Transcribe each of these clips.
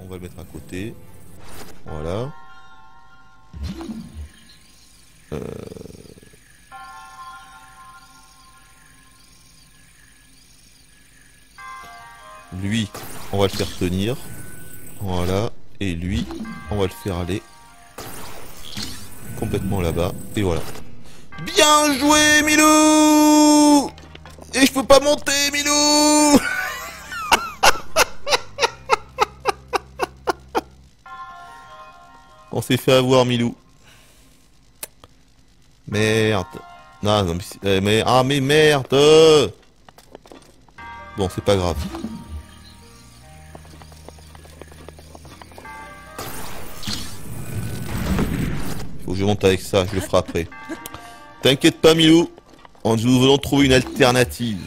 va le mettre à côté. Voilà. Lui, on va le faire tenir. Voilà. Et lui, on va le faire aller complètement là-bas. Et voilà. Bien joué, Milou! Et je peux pas monter, Milou! On s'est fait avoir, Milou. Merde. Non, non, mais, ah, mais merde! Bon, c'est pas grave. Faut que je monte avec ça, je le ferai après. T'inquiète pas, Milou. Nous venons trouver une alternative.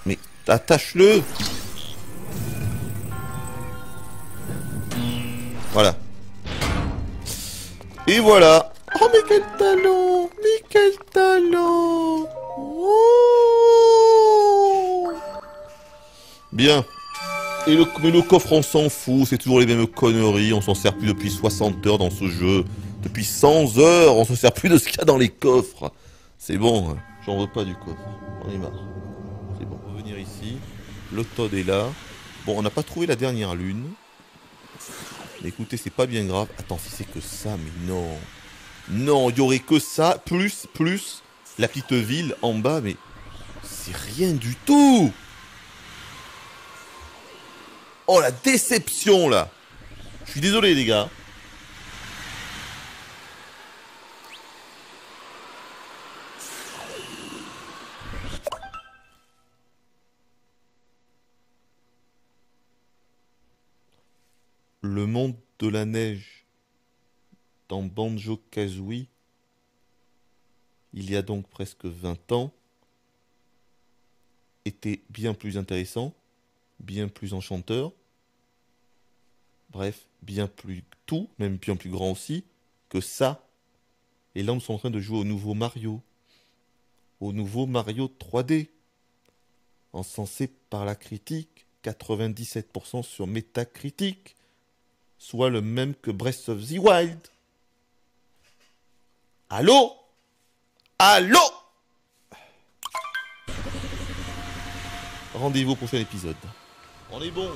Mais attache-le. Voilà. Et voilà. Oh, mais quel talent! Mais quel talent! Oh, bien. Et mais le coffre, on s'en fout. C'est toujours les mêmes conneries. On s'en sert plus depuis 60 heures dans ce jeu. Depuis 100 heures, on se sert plus de ce qu'il y a dans les coffres. C'est bon. Hein. J'en veux pas du coffre. J'en ai marre. C'est bon. On va venir ici. Le Todd est là. Bon, on n'a pas trouvé la dernière lune. Mais écoutez, c'est pas bien grave. Attends, si c'est que ça, mais non. Non, il y aurait que ça, plus la petite ville en bas, mais c'est rien du tout. Oh, la déception, là. Je suis désolé, les gars. Le monde de la neige dans Banjo-Kazooie, il y a donc presque 20 ans, était bien plus intéressant, bien plus enchanteur, bref, bien plus tout, même bien plus grand aussi, que ça. Et là, on est en train de jouer au nouveau Mario 3D, encensé par la critique, 97% sur Metacritic, soit le même que Breath of the Wild. Allô? Allô? Rendez-vous au prochain épisode. On est bon.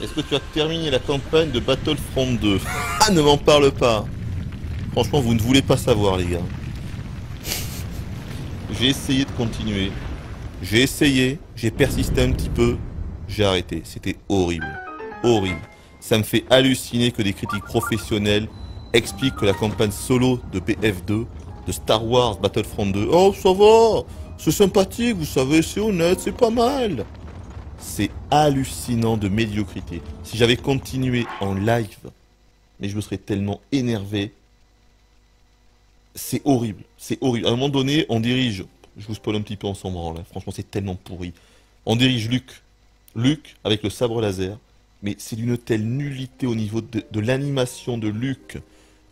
Est-ce que tu as terminé la campagne de Battlefront 2? Ah, ne m'en parle pas. Franchement, vous ne voulez pas savoir, les gars. J'ai essayé de continuer. J'ai essayé, j'ai persisté un petit peu. J'ai arrêté. C'était horrible. Horrible. Ça me fait halluciner que des critiques professionnels expliquent que la campagne solo de BF2, de Star Wars Battlefront 2, oh ça va, c'est sympathique, vous savez, c'est honnête, c'est pas mal. C'est hallucinant de médiocrité. Si j'avais continué en live, mais je me serais tellement énervé. C'est horrible, c'est horrible. À un moment donné, on dirige, je vous spoil un petit peu, on s'en branle, franchement c'est tellement pourri. On dirige Luke avec le sabre laser. Mais c'est d'une telle nullité au niveau de l'animation de Luke,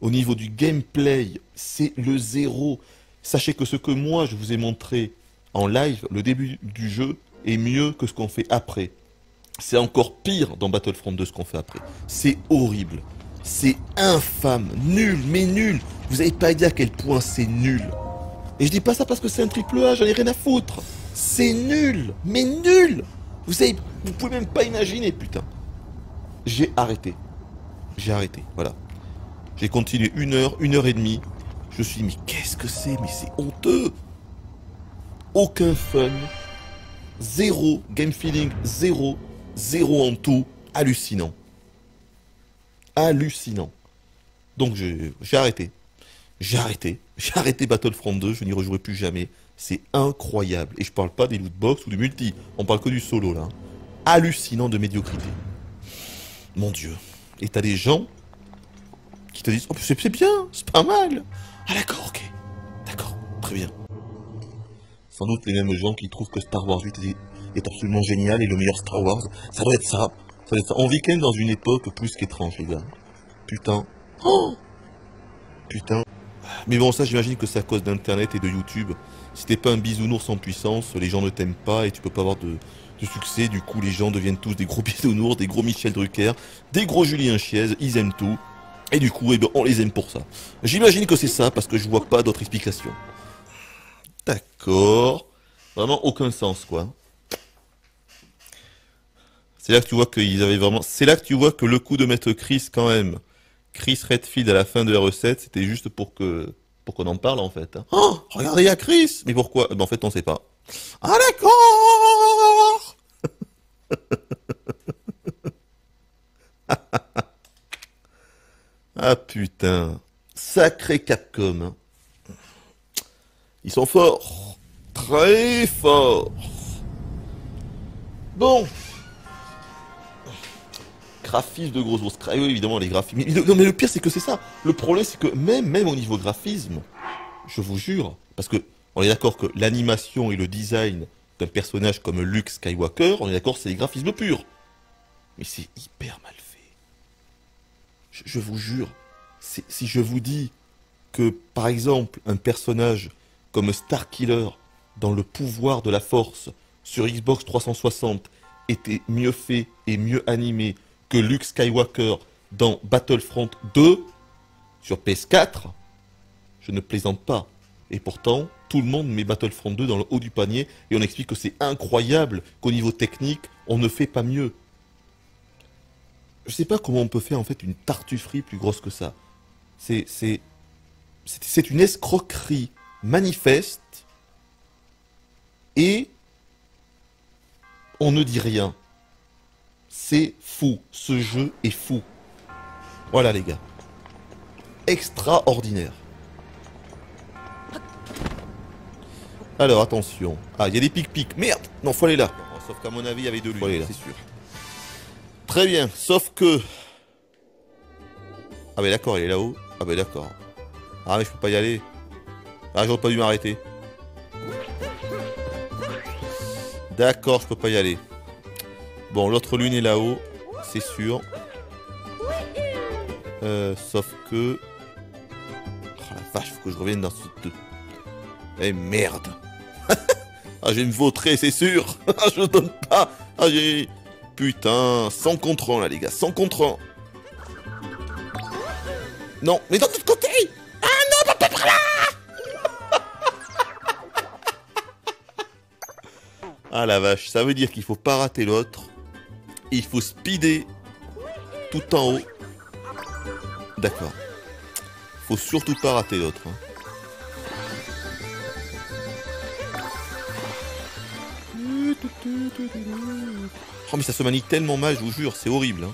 au niveau du gameplay, c'est le zéro. Sachez que ce que moi je vous ai montré en live, le début du jeu, est mieux que ce qu'on fait après. C'est encore pire dans Battlefront 2 ce qu'on fait après. C'est horrible. C'est infâme, nul, mais nul. Vous n'avez pas idée à quel point c'est nul. Et je dis pas ça parce que c'est un triple A, j'en ai rien à foutre. C'est nul, mais nul. Vous pouvez même pas imaginer, putain. J'ai arrêté. J'ai arrêté, voilà. J'ai continué 1 heure et demie. Je me suis dit, mais qu'est-ce que c'est? Mais c'est honteux. Aucun fun. Zéro. Game feeling, zéro. Zéro en tout. Hallucinant. Hallucinant. Donc j'ai arrêté. J'ai arrêté Battlefront 2, je n'y rejouerai plus jamais. C'est incroyable. Et je parle pas des lootbox ou du multi. On parle que du solo, là. Hallucinant de médiocrité. Mon Dieu. Et t'as des gens qui te disent, oh c'est bien, c'est pas mal. Ah d'accord, ok. D'accord, très bien. Sans doute les mêmes gens qui trouvent que Star Wars 8 est absolument génial et le meilleur Star Wars. Ça doit être ça. Ça doit être ça. On vit quand même dans une époque plus qu'étrange, les gars. Putain. Oh putain. Mais bon, ça j'imagine que c'est à cause d'Internet et de YouTube. Si t'es pas un bisounours en puissance, les gens ne t'aiment pas et tu peux pas avoir de succès. Du coup, les gens deviennent tous des gros bisounours, des gros Michel Drucker, des gros Julien Chiez, ils aiment tout. Et du coup, eh ben, on les aime pour ça. J'imagine que c'est ça, parce que je vois pas d'autre explication. D'accord. Vraiment aucun sens, quoi. C'est là que tu vois qu'ils avaient vraiment... C'est là que tu vois que le coup de mettre Chris, quand même, Chris Redfield à la fin de la recette, c'était juste pour qu'on en parle, en fait. Hein. Oh, regardez, il y a Chris! Mais pourquoi? Ben, en fait, on sait pas. Ah, d'accord! Ah, putain. Sacré Capcom. Hein. Ils sont forts. Très forts. Bon. Graphisme de gros ours. Oui, évidemment, les graphismes. Non, mais le pire, c'est que c'est ça. Le problème, c'est que même au niveau graphisme, je vous jure, parce que on est d'accord que l'animation et le design d'un personnage comme Luke Skywalker, on est d'accord, c'est les graphismes purs. Mais c'est hyper mal fait. Je vous jure, si je vous dis que, par exemple, un personnage comme Starkiller, dans le pouvoir de la force, sur Xbox 360, était mieux fait et mieux animé que Luke Skywalker dans Battlefront 2, sur PS4, je ne plaisante pas. Et pourtant, tout le monde met Battlefront 2 dans le haut du panier, et on explique que c'est incroyable, qu'au niveau technique, on ne fait pas mieux. Je sais pas comment on peut faire en fait une tartufferie plus grosse que ça. C'est une escroquerie manifeste et on ne dit rien. C'est fou. Ce jeu est fou. Voilà les gars. Extraordinaire. Alors attention. Ah, il y a des pics-pics. Merde. Non, faut aller là. Sauf qu'à mon avis, il y avait deux lunes, c'est sûr. Très bien, sauf que... Ah mais d'accord, il est là-haut. Ah mais d'accord. Ah mais je peux pas y aller. Ah, j'aurais pas dû m'arrêter. D'accord, je peux pas y aller. Bon, l'autre lune est là-haut, c'est sûr. Sauf que... Oh la vache, faut que je revienne dans ce... Eh merde. Ah, je vais me vautrer, c'est sûr. Ah, je donne pas. Ah, j'ai... Putain, sans contre là les gars, sans contre. Non, mais d'un autre côté. Ah non, pas par là. Ah la vache, ça veut dire qu'il faut pas rater l'autre. Il faut speeder tout en haut. D'accord. Faut surtout pas rater l'autre. Hein. Oh mais ça se manie tellement mal, je vous jure, c'est horrible. Hein.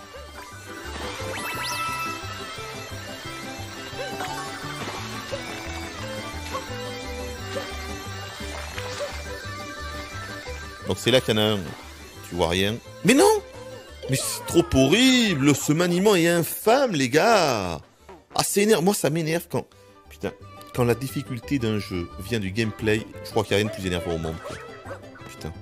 Donc c'est là qu'il y en a un. Tu vois rien. Mais non. Mais c'est trop horrible. Ce maniement est infâme, les gars. Ah, c'est énervant. Moi, ça m'énerve quand... Putain. Quand la difficulté d'un jeu vient du gameplay, je crois qu'il n'y a rien de plus énervant au monde. Quoi. Putain.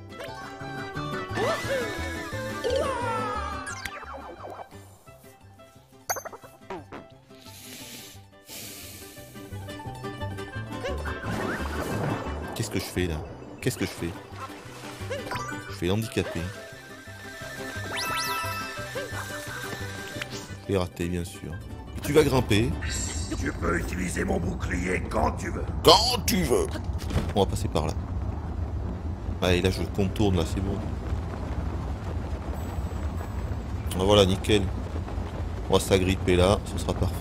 Qu'est-ce que je fais, là? Qu'est-ce que je fais? Je fais l'handicapé. Je vais rater, bien sûr. Tu vas grimper. Tu peux utiliser mon bouclier quand tu veux. Quand tu veux. On va passer par là. Allez, là, je contourne, là, c'est bon. Ah, voilà, nickel. On va s'agripper là, ce sera parfait.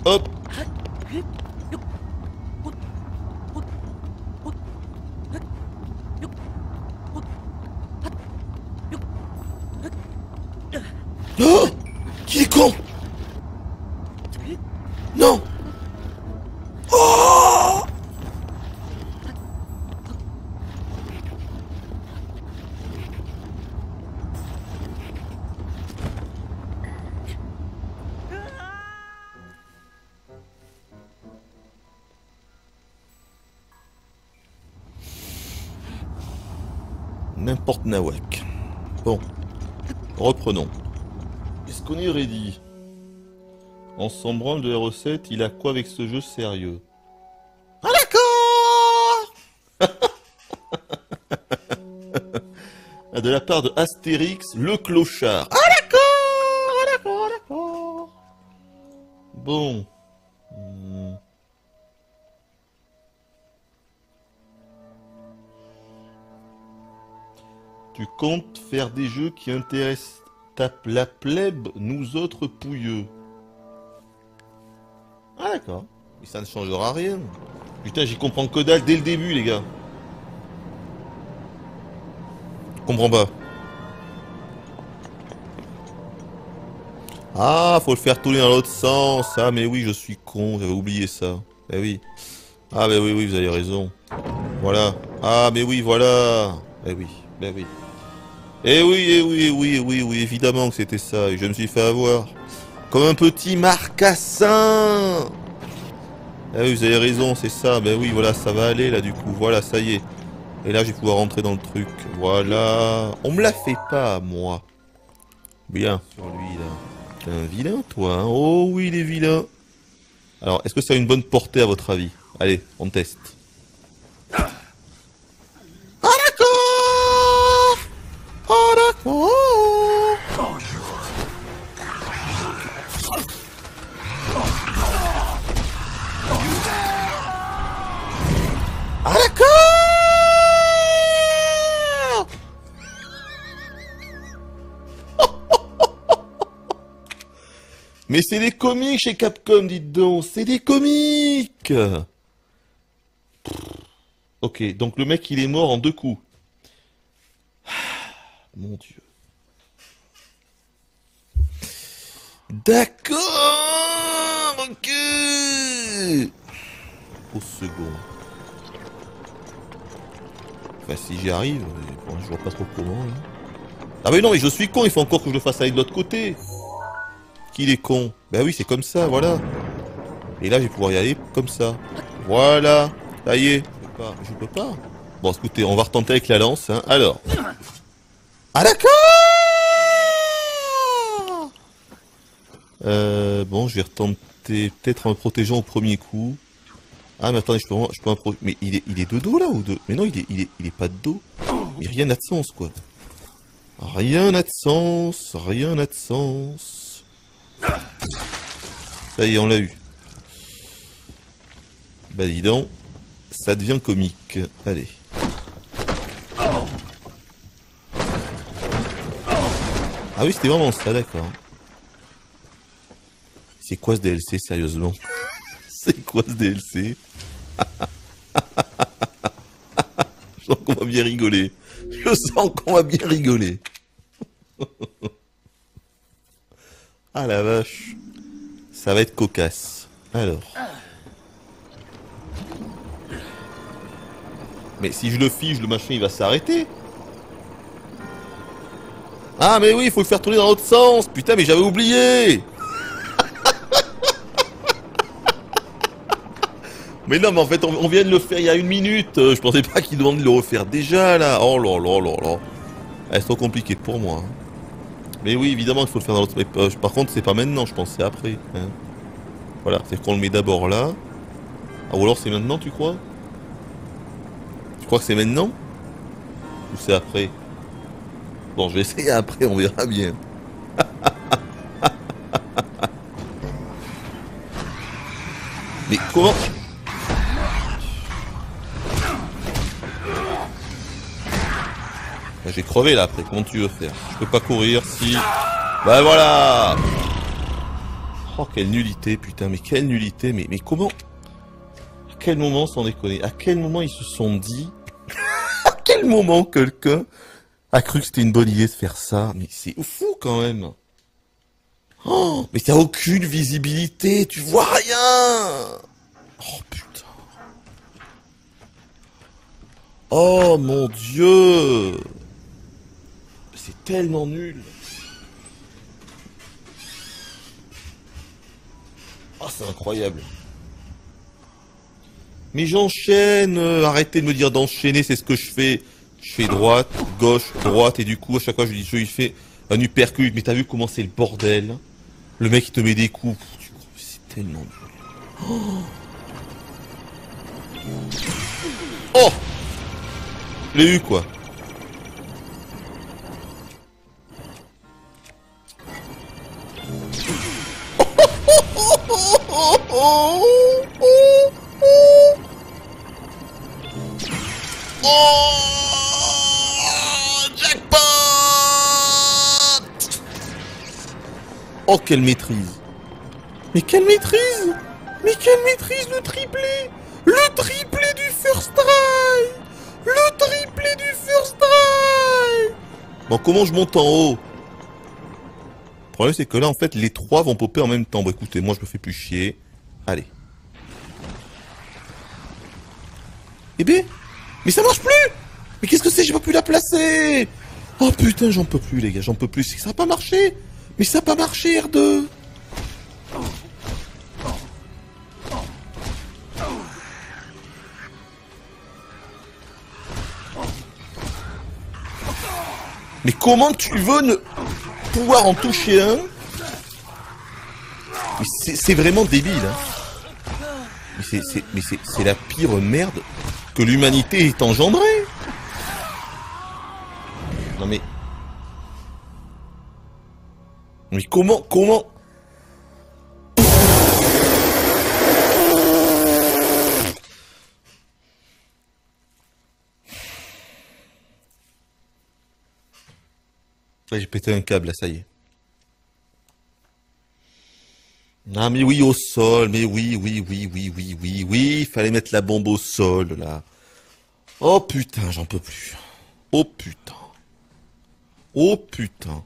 Hop. Oh, qui est con? Non. Oh. N'importe nawak. Bon, reprenons. Est-ce qu'on est ready? On s'en branle de la recette, il a quoi avec ce jeu sérieux? Ah d'accord. De la part de Astérix, le clochard. Ah d'accord, d'accord, d'accord. Bon. Tu comptes faire des jeux qui intéressent la plèbe, nous autres pouilleux. Ah d'accord. Mais ça ne changera rien. Putain, j'y comprends que dalle dès le début, les gars. Je comprends pas. Ah, faut le faire tourner dans l'autre sens. Ah, mais oui, je suis con, j'avais oublié ça. Eh oui. Ah, mais oui, oui, vous avez raison. Voilà. Ah, mais oui, voilà. Eh oui, ben oui. Eh oui, eh oui, eh oui, eh oui, oui, évidemment que c'était ça. Et je me suis fait avoir. Comme un petit marcassin. Eh oui, vous avez raison, c'est ça. Ben oui, voilà, ça va aller là du coup. Voilà, ça y est. Et là, je vais pouvoir rentrer dans le truc. Voilà. On me la fait pas, moi. Bien. Sur lui, là. T'es un vilain, toi, hein. Oh oui, il est vilain. Alors, est-ce que ça a une bonne portée, à votre avis? Allez, on teste. Ah, d'accord. Ah, d'accord. Ah, d'accord. Mais c'est des comiques chez Capcom, dites donc. C'est des comiques. Ok, donc le mec, il est mort en 2 coups. Mon Dieu. D'accord. Ok. Au second. Enfin, si j'y arrive, bon, je vois pas trop comment. Là. Ah mais non, mais je suis con, il faut encore que je le fasse aller de l'autre côté. Qu'il est con. Ben oui, c'est comme ça, voilà. Et là, je vais pouvoir y aller comme ça. Voilà. Ça y est. Je peux pas. Bon, écoutez, on va retenter avec la lance. Hein. Alors. Ah d'accord. Bon, je vais retenter peut-être en me protégeant au premier coup. Ah mais attendez, je peux mais il est de dos là ou de... Mais non, il est pas de dos. Mais rien n'a de sens quoi. Rien n'a de sens, rien n'a de sens. Ça y est, on l'a eu. Bah dis donc, ça devient comique. Allez. Ah oui, c'était vraiment ça, d'accord. C'est quoi ce DLC, sérieusement? C'est quoi ce DLC? Je sens qu'on va bien rigoler. Je sens qu'on va bien rigoler. Ah la vache. Ça va être cocasse. Alors. Mais si je le fige, le machin il va s'arrêter. Ah mais oui, il faut le faire tourner dans l'autre sens. Putain, mais j'avais oublié. Mais non, mais en fait, on vient de le faire il y a 1 minute. Je pensais pas qu'il demandait de le refaire déjà, là. Oh là là là là. C'est trop compliqué pour moi. Hein. Mais oui, évidemment, il faut le faire dans l'autre... Par contre, c'est pas maintenant, je pense, c'est après. Hein. Voilà, c'est qu'on le met d'abord là. Ah, ou alors c'est maintenant, tu crois? Tu crois que c'est maintenant? Ou c'est après? Bon, je vais essayer après, on verra bien. Mais comment... J'ai crevé là après, comment tu veux faire? Je peux pas courir si... Bah voilà. Oh quelle nullité putain, mais quelle nullité, mais comment... À quel moment, sans déconner, à quel moment ils se sont dit... À quel moment quelqu'un a cru que c'était une bonne idée de faire ça? Mais c'est fou quand même. Oh, mais t'as aucune visibilité, tu vois rien. Oh putain. Oh mon Dieu. C'est tellement nul. Oh, c'est incroyable. Mais j'enchaîne. Arrêtez de me dire d'enchaîner, c'est ce que je fais. Je fais droite, gauche, droite, et du coup, à chaque fois, je lui fais un uppercut. Mais t'as vu comment c'est le bordel? Le mec, il te met des coups. C'est tellement nul. Oh, oh l'ai eu, quoi. Jackpot! Oh, quelle maîtrise! Mais quelle maîtrise! Mais quelle maîtrise, le triplé! Le triplé du first try! Le triplé du first try! Bon, comment je monte en haut? Le problème, c'est que là, en fait, les trois vont popper en même temps. Bon, écoutez, moi, je me fais plus chier. Allez. Eh ben, mais ça marche plus! Mais qu'est-ce que c'est? J'ai pas pu la placer! Oh putain, j'en peux plus, les gars, j'en peux plus. Ça a pas marché! Mais ça a pas marché, R2! Mais comment tu veux ne pouvoir en toucher un? C'est vraiment débile, hein. Mais c'est la pire merde que l'humanité ait engendrée. Non mais... Mais comment... Là, j'ai pété un câble, là, ça y est. Ah, mais oui, au sol, mais oui, fallait mettre la bombe au sol, là. Oh putain, j'en peux plus. Oh putain. Oh putain.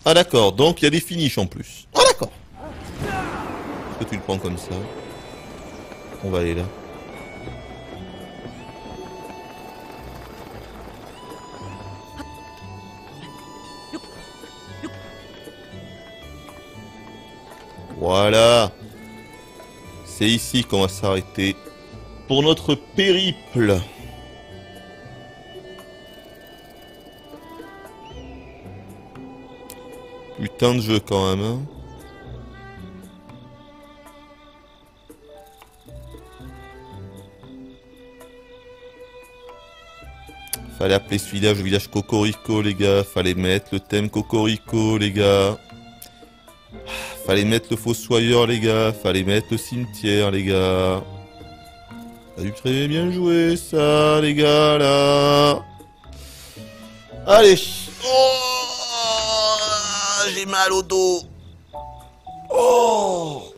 Ah d'accord, donc il y a des finishes en plus. Ah d'accord. Est-ce que tu le prends comme ça? On va aller là. Voilà. C'est ici qu'on va s'arrêter pour notre périple. Putain de jeu quand même, hein. Fallait appeler ce village le village Cocorico, les gars. Fallait mettre le thème Cocorico, les gars. Fallait mettre le fossoyeur, les gars. Fallait mettre le cimetière, les gars. Ça a dû très bien jouer, ça, les gars, là. Allez. Oh, j'ai mal au dos. Oh.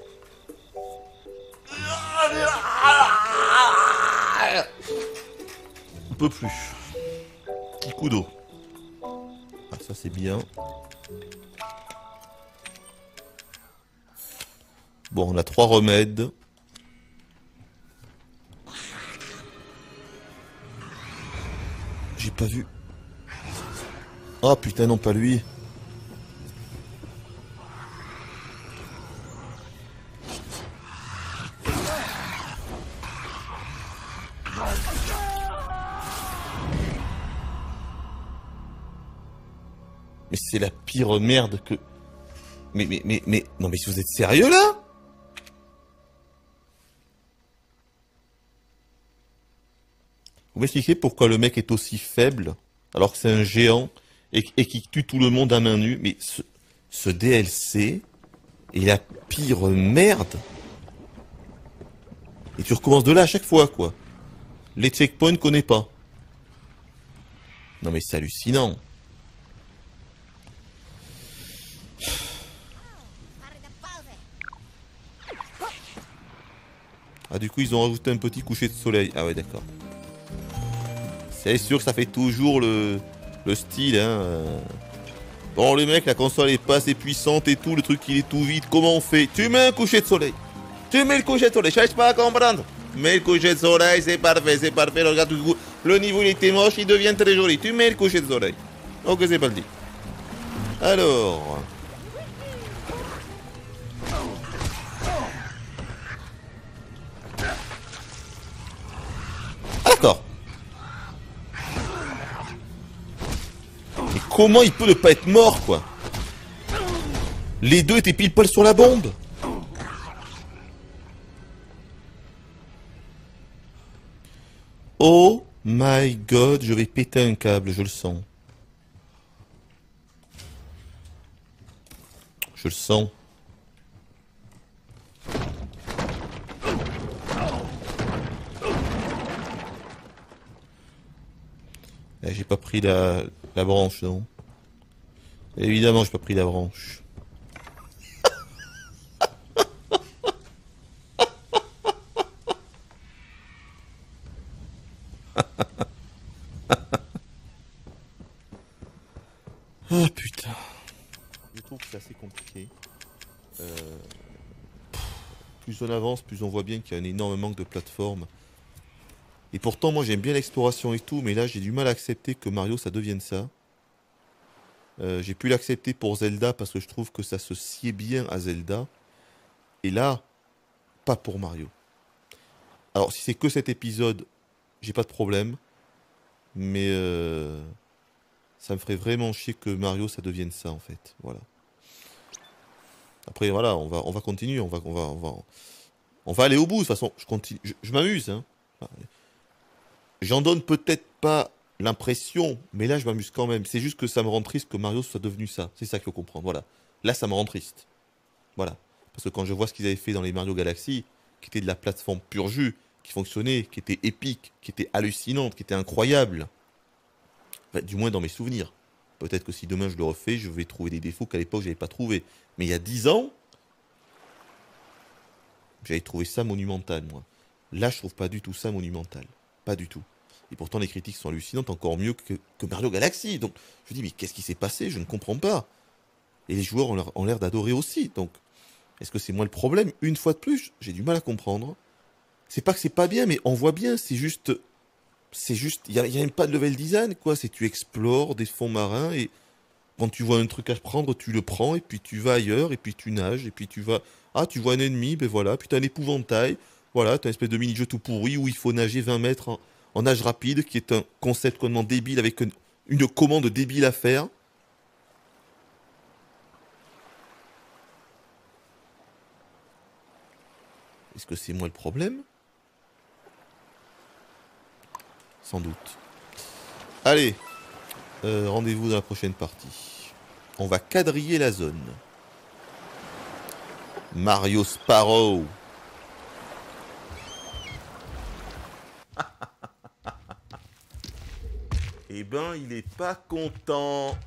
On peut plus. Petit coup d'eau. Ah, ça c'est bien. Bon, on a 3 remèdes. J'ai pas vu. Oh putain, non, pas lui. Mais c'est la pire merde que... Mais... Non mais si vous êtes sérieux là? Vous m'expliquez pourquoi le mec est aussi faible, alors que c'est un géant, et qui tue tout le monde à main nue? Mais ce DLC est la pire merde. Et tu recommences de là à chaque fois, quoi. Les checkpoints connais pas. Non mais c'est hallucinant. Ah du coup ils ont rajouté un petit coucher de soleil. Ah ouais d'accord. C'est sûr que ça fait toujours le style hein. Bon les mecs, la console est pas assez puissante et tout, le truc il est tout vide, comment on fait? Tu mets un coucher de soleil. Tu mets le coucher de soleil, cherche pas à comprendre. Mets le coucher de soleil, c'est parfait, regarde tout le niveau il était moche, il devient très joli. Tu mets le coucher de soleil. Ok c'est pas le dit. Alors... comment il peut ne pas être mort, quoi? Les deux étaient pile poil sur la bombe. Oh my god, je vais péter un câble, je le sens. Je le sens. J'ai pas pris la branche, non. Évidemment, j'ai pas pris la branche. Ah putain. Je trouve que c'est assez compliqué. Plus on avance, plus on voit bien qu'il y a un énorme manque de plateforme. Et pourtant, moi j'aime bien l'exploration et tout, mais là j'ai du mal à accepter que Mario ça devienne ça. J'ai pu l'accepter pour Zelda parce que je trouve que ça se sied bien à Zelda. Et là, pas pour Mario. Alors si c'est que cet épisode, j'ai pas de problème. Mais ça me ferait vraiment chier que Mario ça devienne ça en fait. Voilà. Après voilà, on va continuer, on va aller au bout. De toute façon, je continue, je m'amuse. Hein. J'en donne peut-être pas l'impression, mais là je m'amuse quand même. C'est juste que ça me rend triste que Mario soit devenu ça. C'est ça qu'il faut comprendre. Voilà. Là ça me rend triste. Voilà. Parce que quand je vois ce qu'ils avaient fait dans les Mario Galaxy, qui était de la plateforme pur jus, qui fonctionnait, qui était épique, qui était hallucinante, qui était incroyable. Enfin, du moins dans mes souvenirs. Peut-être que si demain je le refais, je vais trouver des défauts qu'à l'époque j'avais pas trouvé. Mais il y a 10 ans, j'avais trouvé ça monumental, moi. Là, je trouve pas du tout ça monumental. Pas du tout. Et pourtant, les critiques sont hallucinantes, encore mieux que Mario Galaxy. Donc, je me dis, mais qu'est-ce qui s'est passé? Je ne comprends pas. Et les joueurs ont l'air d'adorer aussi. Donc, est-ce que c'est moi le problème? Une fois de plus, j'ai du mal à comprendre. C'est pas que c'est pas bien, mais on voit bien, c'est juste... il y a même pas de level design, quoi. C'est tu explores des fonds marins et quand tu vois un truc à prendre, tu le prends et puis tu vas ailleurs et puis tu nages et puis tu vas... Ah, tu vois un ennemi, ben voilà, puis t'as un épouvantail. Voilà, t'as une espèce de mini-jeu tout pourri où il faut nager 20 mètres en nage rapide, qui est un concept complètement débile avec une commande débile à faire. Est-ce que c'est moi le problème? Sans doute. Allez, rendez-vous dans la prochaine partie. On va quadriller la zone. Mario Sparrow. Eh ben, il est pas content.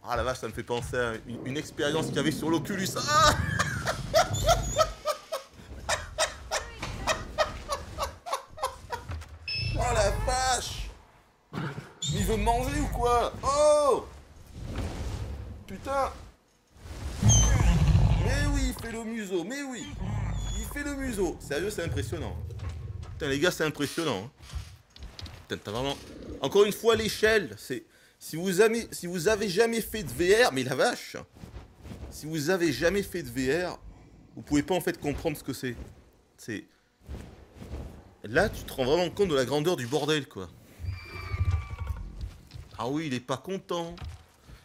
Ah la vache, ça me fait penser à une expérience qu'il y avait sur l'Oculus. Ah oh la vache! Il veut me manger ou quoi? Oh! Putain! Mais oui, il fait le museau, mais oui! Il fait le museau. Sérieux, c'est impressionnant. Putain, les gars, c'est impressionnant. Putain, t'as vraiment... Encore une fois, l'échelle, c'est... Si vous avez jamais fait de VR, mais la vache! Si vous avez jamais fait de VR, vous pouvez pas en fait comprendre ce que c'est. C'est... Là, tu te rends vraiment compte de la grandeur du bordel, quoi. Ah oui, il est pas content.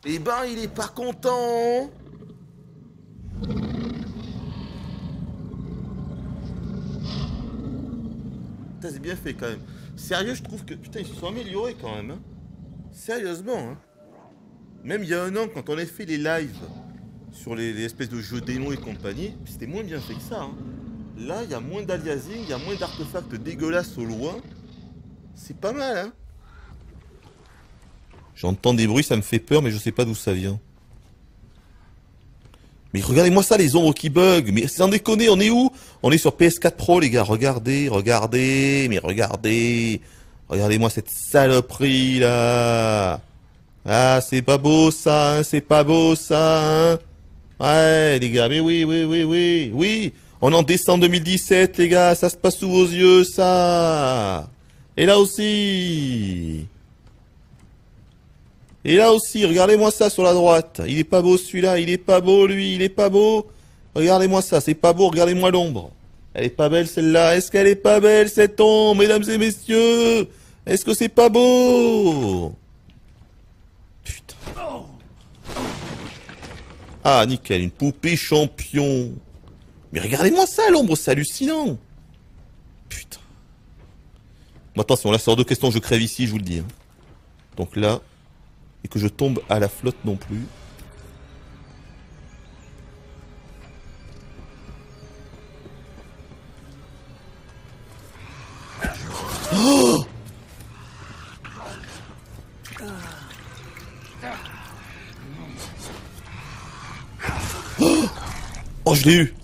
Eh ben, il est pas content. Putain, c'est bien fait, quand même. Sérieux, je trouve que... Putain, ils se sont améliorés, quand même. Hein. Sérieusement, hein. Même il y a un an, quand on a fait les lives sur les espèces de jeux démons et compagnie, c'était moins bien fait que ça, hein. Là, il y a moins d'aliasing, il y a moins d'artefacts dégueulasses au loin. C'est pas mal, hein. J'entends des bruits, ça me fait peur, mais je sais pas d'où ça vient. Mais regardez-moi ça, les ombres qui bug. Mais sans déconner, on est où? On est sur PS4 Pro, les gars. Regardez, regardez, mais regardez. Regardez-moi cette saloperie, là. Ah, c'est pas beau, ça, hein, c'est pas beau, ça, hein. Ouais, les gars, mais oui, oui, oui, oui, oui. On est en décembre 2017, les gars, ça se passe sous vos yeux, ça. Et là aussi. Et là aussi, regardez-moi ça sur la droite. Il est pas beau celui-là, il est pas beau lui, il est pas beau. Regardez-moi ça, c'est pas beau, regardez-moi l'ombre. Elle est pas belle celle-là, est-ce qu'elle est pas belle cette ombre, mesdames et messieurs? Est-ce que c'est pas beau? Ah, nickel, une poupée champion. Mais regardez-moi ça, l'ombre, c'est hallucinant. Putain. Bon, attention, là, c'est hors de question, je crève ici, je vous le dis. Hein. Donc là, et que je tombe à la flotte non plus. Oh, oh, je l'ai eu.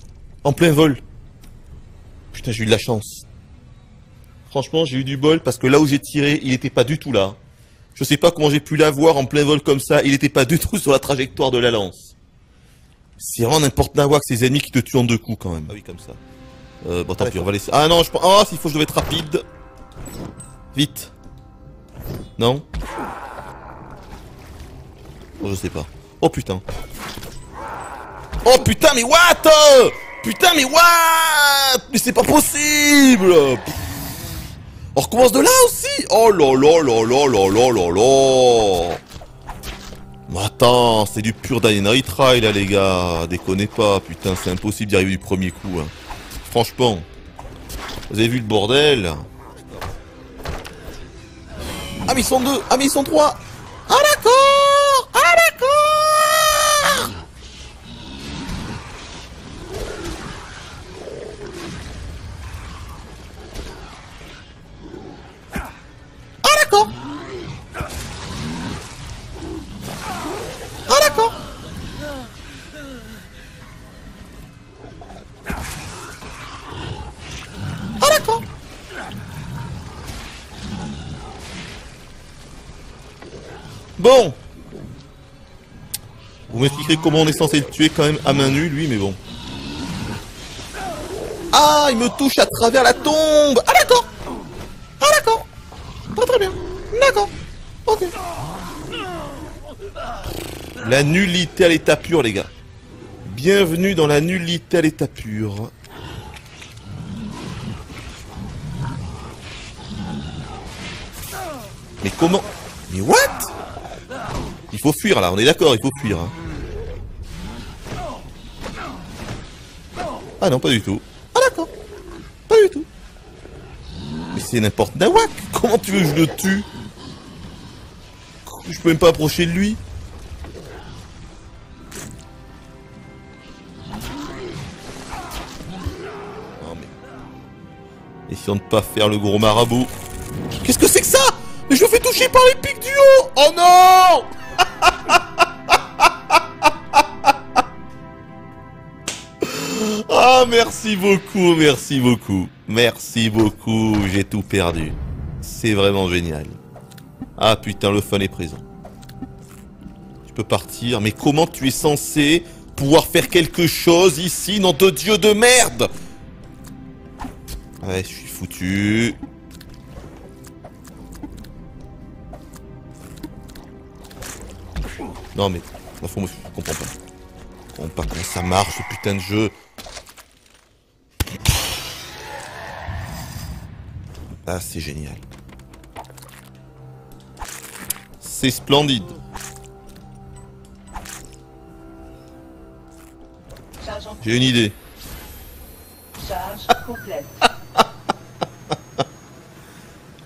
En plein vol. Putain, j'ai eu de la chance. Franchement, j'ai eu du bol parce que là où j'ai tiré, il était pas du tout là. Je sais pas comment j'ai pu l'avoir en plein vol comme ça. Il était pas du tout sur la trajectoire de la lance. C'est vraiment n'importe nawak ces ennemis qui te tuent en 2 coups quand même. Ah oui, comme ça. Bon, tant pis, on va laisser. Ah non, je pense. Ah, s'il faut, je devais être rapide. Vite. Non? Oh, je sais pas. Oh putain. Oh putain, mais what? Putain, mais what? Mais c'est pas possible! On recommence de là aussi? Oh là là là là là là là là! Mais attends, c'est du pur die and retry là les gars. Déconnez pas, putain, c'est impossible d'y arriver du premier coup. Hein. Franchement. Vous avez vu le bordel? Ah mais ils sont 2! Ah mais ils sont 3! Ah d'accord! Ah d'accord! Ah d'accord! Ah d'accord! Ah d'accord! Bon! Vous m'expliquerez comment on est censé le tuer quand même à main nue, lui, mais bon. Ah, il me touche à travers la tombe! Ah d'accord! Ah d'accord! Très très bien. D'accord. Ok. La nullité à l'état pur, les gars. Bienvenue dans la nullité à l'état pur. Mais comment? Mais what? Il faut fuir là, on est d'accord, il faut fuir. Hein. Ah non, pas du tout. Ah d'accord. Pas du tout. Mais c'est n'importe nawak. Comment tu veux que je le tue? Je peux même pas approcher de lui. Non mais... Essayons de pas faire le gros marabout. Qu'est-ce que c'est que ça? Mais je me fais toucher par les pics du haut. Oh non! Ah, merci beaucoup, merci beaucoup. Merci beaucoup, j'ai tout perdu. C'est vraiment génial. Ah putain, le fun est présent. Tu peux partir, mais comment tu es censé pouvoir faire quelque chose ici, nom de Dieu de merde? Ouais, je suis foutu. Non mais, je comprends pas. Je comprends pas comment ça marche ce putain de jeu. Ah, c'est génial. C'est splendide. J'ai une idée. Charge complète.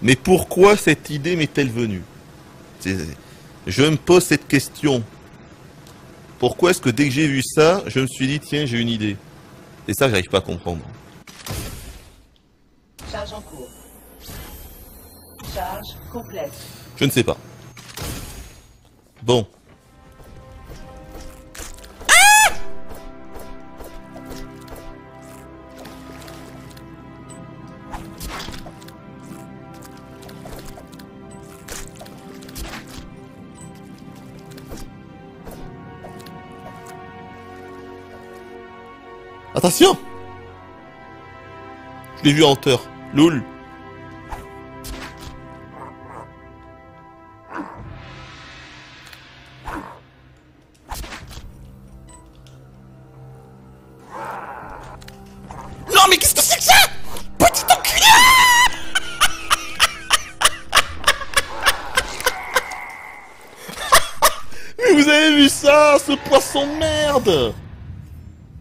Mais pourquoi cette idée m'est-elle venue? Je me pose cette question. Pourquoi est-ce que dès que j'ai vu ça, je me suis dit, tiens, j'ai une idée? C'est ça que j'arrive pas à comprendre. Charge en cours. Charge complète. Je ne sais pas. Bon. Attention! Je l'ai vu en hauteur. Loul. Non mais qu'est-ce que c'est que ça? Petit enculé! Mais vous avez vu ça? ce poisson de merde?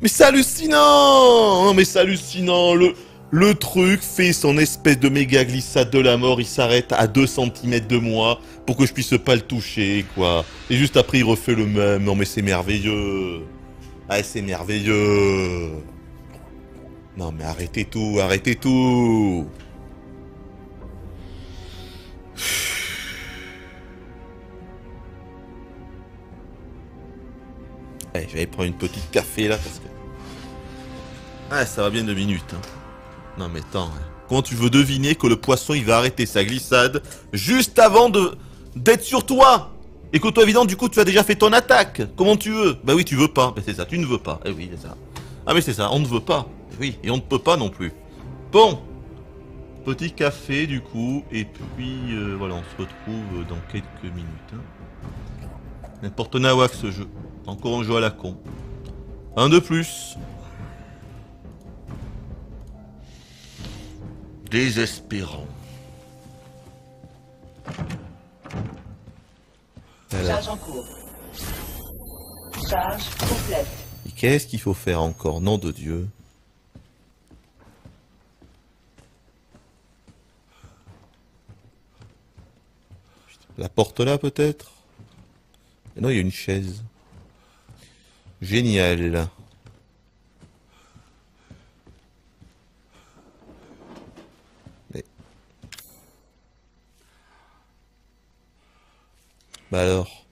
Mais c'est hallucinant! Non mais c'est hallucinant. Le truc fait son espèce de méga glissade de la mort, il s'arrête à 2 cm de moi pour que je puisse pas le toucher, quoi. Et juste après, il refait le même. Non mais c'est merveilleux. Ah, c'est merveilleux. Non mais arrêtez tout, arrêtez tout. Allez, je vais aller prendre une petite café là parce que... Ah, ça va bien 2 minutes. Hein. Non mais attends, hein. Comment tu veux deviner que le poisson il va arrêter sa glissade juste avant d'être sur toi? Et que toi évidemment du coup tu as déjà fait ton attaque. Comment tu veux? Bah oui tu veux pas, bah c'est ça, tu ne veux pas. Eh oui c'est ça. Ah mais c'est ça, on ne veut pas. Oui, et on ne peut pas non plus. Bon. Petit café du coup, et puis voilà, on se retrouve dans quelques minutes. Hein. N'importe nawak ce jeu. Encore un jeu à la con. Un de plus. Désespérant. Charge en cours. Charge complète. Et qu'est-ce qu'il faut faire encore, nom de Dieu? La porte là peut-être? Non, il y a une chaise. Génial. Mais... Bah alors?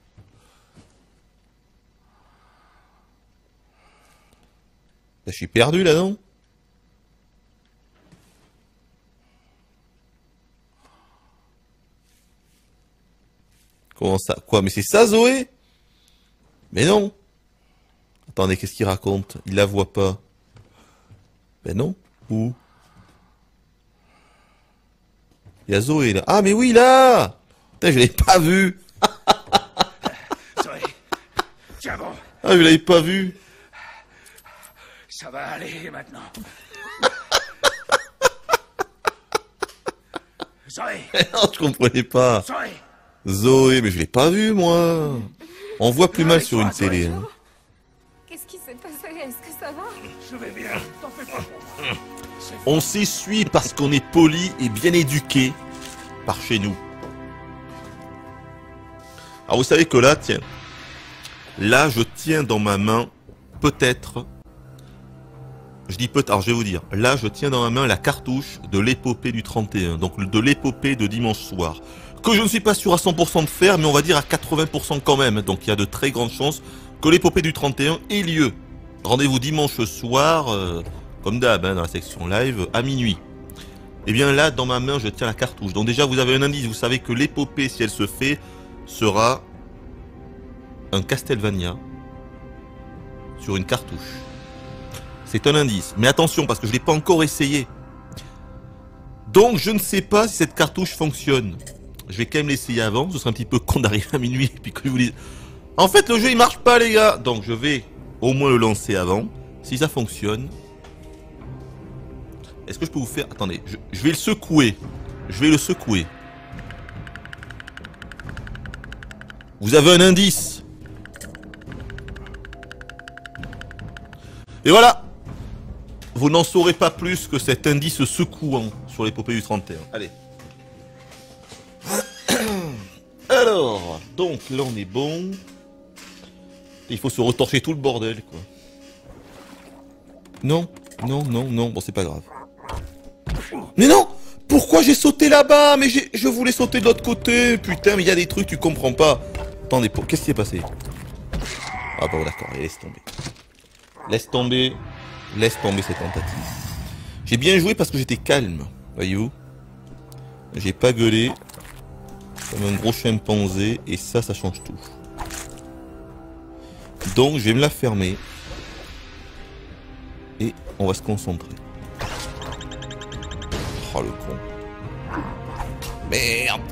Bah, je suis perdu là, non? Comment ça? Quoi? Mais c'est ça, Zoé? Mais non! Attendez, qu'est-ce qu'il raconte? Il la voit pas. Ben non. Où? Il y a Zoé là. Ah mais oui là! Putain, je l'avais pas vu! Zoé, tiens bon, Ah, je l'avais pas vu! ça va aller maintenant. Zoé, Non, je comprenais pas. Zoé, Zoé, mais je l'ai pas vu moi! On voit plus mal sur une télé. Hein. Qu'est-ce qui s'est passé? Est-ce que ça va? je vais bien, t'en fais pas pour moi. On s'essuie parce qu'on est poli et bien éduqué par chez nous. Alors vous savez que là, tiens, là je tiens dans ma main, peut-être, je dis peut-être, alors je vais vous dire, là je tiens dans ma main la cartouche de l'épopée du 31, donc de l'épopée de dimanche soir, que je ne suis pas sûr à 100% de faire, mais on va dire à 80% quand même, donc il y a de très grandes chances que l'épopée du 31 ait lieu. Rendez-vous dimanche soir, comme d'hab, hein, dans la section live, à minuit. Et bien là, dans ma main, je tiens la cartouche. Donc déjà, vous avez un indice. Vous savez que l'épopée, si elle se fait, sera un Castlevania sur une cartouche. C'est un indice. Mais attention, parce que je ne l'ai pas encore essayé. Donc, je ne sais pas si cette cartouche fonctionne. Je vais quand même l'essayer avant. Ce serait un petit peu con d'arriver à minuit et puis que je vous dise... En fait, le jeu, il marche pas, les gars. Donc, je vais au moins le lancer avant. Si ça fonctionne... Est-ce que je peux vous faire... Attendez, je vais le secouer. Je vais le secouer. Vous avez un indice. Et voilà. Vous n'en saurez pas plus que cet indice secouant sur l'épopée du 31. Allez. Alors, donc là on est bon. Il faut se retorcher tout le bordel, quoi. Non, non, non, non. Bon, c'est pas grave. Mais non! Pourquoi j'ai sauté là-bas? Mais je voulais sauter de l'autre côté. Putain, mais il y a des trucs, tu comprends pas. Attendez, qu'est-ce qui est passé? Ah bon, d'accord, laisse tomber. Laisse tomber. Laisse tomber cette tentative. J'ai bien joué parce que j'étais calme. Voyez-vous? J'ai pas gueulé. Comme un gros chimpanzé. Et ça change tout. Donc, je vais me la fermer. Et on va se concentrer. Oh le con. Merde.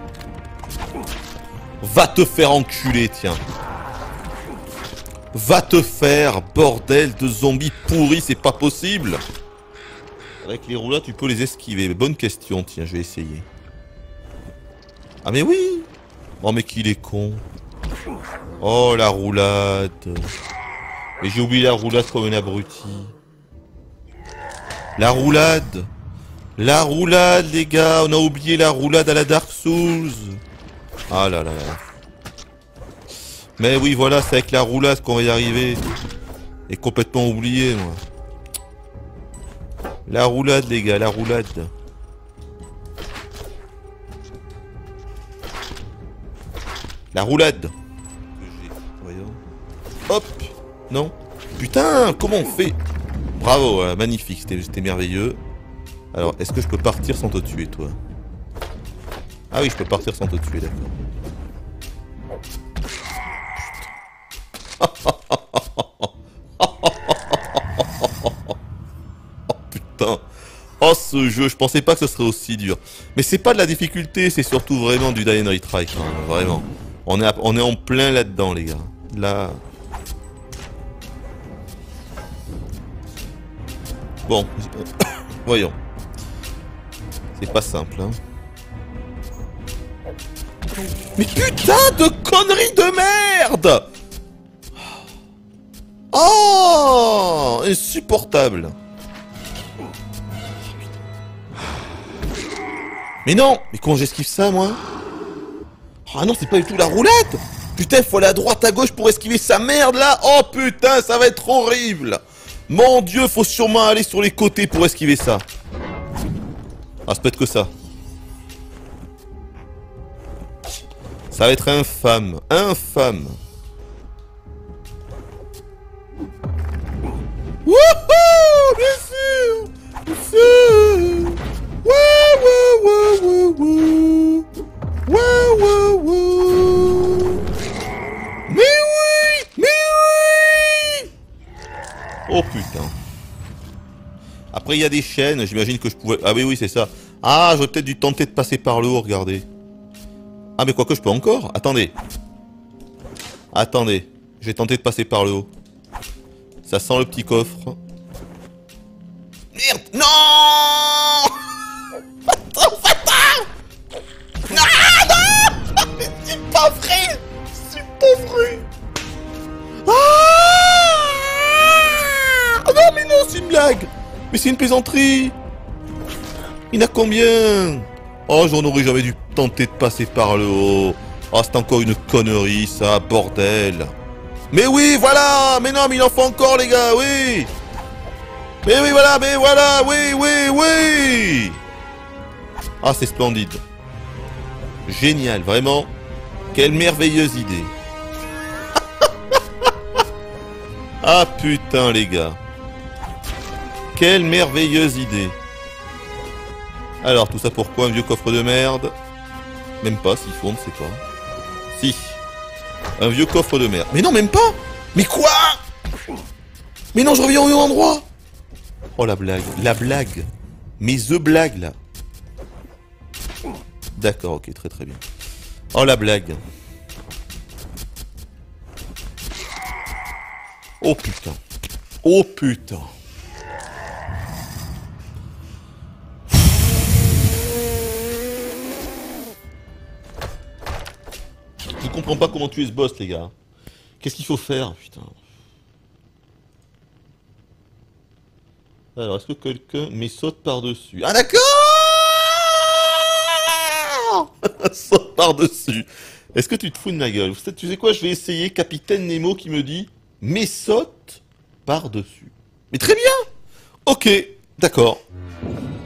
Va te faire enculer, tiens. Va te faire, bordel de zombies pourris, c'est pas possible. Avec les roues là, tu peux les esquiver. Bonne question, tiens, je vais essayer. Ah mais oui. Oh mais qu'il est con. Oh, la roulade. Mais j'ai oublié la roulade comme un abruti. La roulade. La roulade, les gars. On a oublié la roulade à la Dark Souls. Ah là là là. Mais oui, voilà, c'est avec la roulade qu'on va y arriver. Et complètement oublié, moi. La roulade, les gars, la roulade. La roulade. Voyons. Hop. Non. Putain, comment on fait? Bravo, magnifique, c'était merveilleux. Alors, est-ce que je peux partir sans te tuer, toi? Ah oui, je peux partir sans te tuer, d'accord. Oh putain. Oh ce jeu, je pensais pas que ce serait aussi dur. Mais c'est pas de la difficulté, c'est surtout vraiment du Die and Retry, hein, vraiment. On est en plein là-dedans, les gars. Là... Bon, voyons. C'est pas simple, hein. Mais putain de conneries de merde! Oh! Insupportable! Mais non! Mais comment j'esquive ça, moi? Ah non, c'est pas du tout la roulette! Putain, faut aller à droite, à gauche pour esquiver sa merde, là! Oh putain, ça va être horrible! Mon dieu, faut sûrement aller sur les côtés pour esquiver ça. Ah, c'est peut-être que ça. Ça va être infâme. Infâme. Wouhou! Bien sûr! Bien sûr! Wouh, wouh, wouh, wouh, wouh! Wouh, wouh, wouh! Mais oui! Mais oui! Oh putain. Après, il y a des chaînes, j'imagine que je pouvais... Ah oui, oui, c'est ça. Ah, j'aurais peut-être dû tenter de passer par le haut, regardez. Ah, mais quoique, je peux encore. Attendez. Attendez. Je vais tenter de passer par le haut. Ça sent le petit coffre. Merde! Non! Attends, attends! Non, non! Mais c'est pas vrai! C'est pas vrai! Ah! Non, mais non, c'est une blague! Mais c'est une plaisanterie! Il y en a combien? Oh, j'en aurais jamais dû tenter de passer par le haut. Oh, c'est encore une connerie, ça, bordel. Mais oui, voilà! Mais non, mais il en faut encore, les gars, oui! Mais oui, voilà, oui, oui, oui! Ah, c'est splendide. Génial, vraiment. Quelle merveilleuse idée. Ah, putain, les gars. Quelle merveilleuse idée. Alors, tout ça pourquoi? Un vieux coffre de merde? Même pas, s'il faut, on ne sait pas. Si. Un vieux coffre de merde. Mais non, même pas! Mais quoi? Mais non, je reviens au même endroit! Oh, la blague. La blague. Mais the blague, là. D'accord, ok, très très bien. Oh, la blague. Oh, putain. Oh, putain. Je comprends pas comment tuer ce boss, les gars. Qu'est-ce qu'il faut faire, putain? Alors, est-ce que quelqu'un me saute par-dessus? Ah, d'accord! Saute par-dessus. Est-ce que tu te fous de ma gueule? Tu sais quoi? Je vais essayer Capitaine Nemo qui me dit mais saute par-dessus. Mais très bien! Ok, d'accord.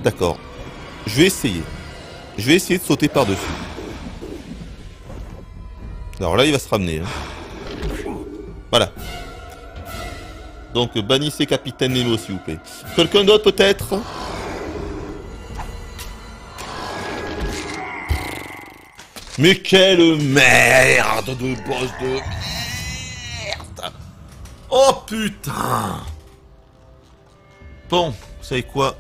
D'accord. Je vais essayer. Je vais essayer de sauter par-dessus. Alors là, il va se ramener. Hein. Voilà. Donc, bannissez Capitaine Nemo, s'il vous plaît. Quelqu'un d'autre, peut-être? Mais quelle merde de boss de merde! Oh, putain! Bon, vous savez quoi?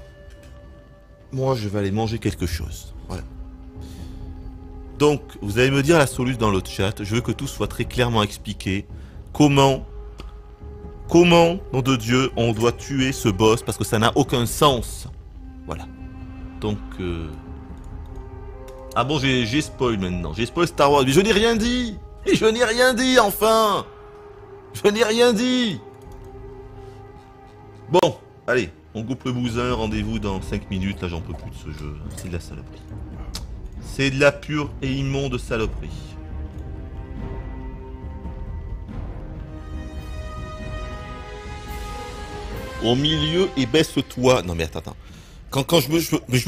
Moi, je vais aller manger quelque chose. Voilà. Donc, vous allez me dire la solution dans le chat. Je veux que tout soit très clairement expliqué. Comment, nom de Dieu, on doit tuer ce boss parce que ça n'a aucun sens. Voilà. Donc, ah bon, j'ai spoil maintenant. J'ai spoil Star Wars. Mais je n'ai rien dit. Et je n'ai rien dit, enfin. Je n'ai rien dit. Bon, allez, on coupe le bousin, rendez-vous dans 5 minutes. Là, j'en peux plus de ce jeu. C'est de la saloperie. C'est de la pure et immonde saloperie. Au milieu et baisse-toi. Non mais attends. Quand je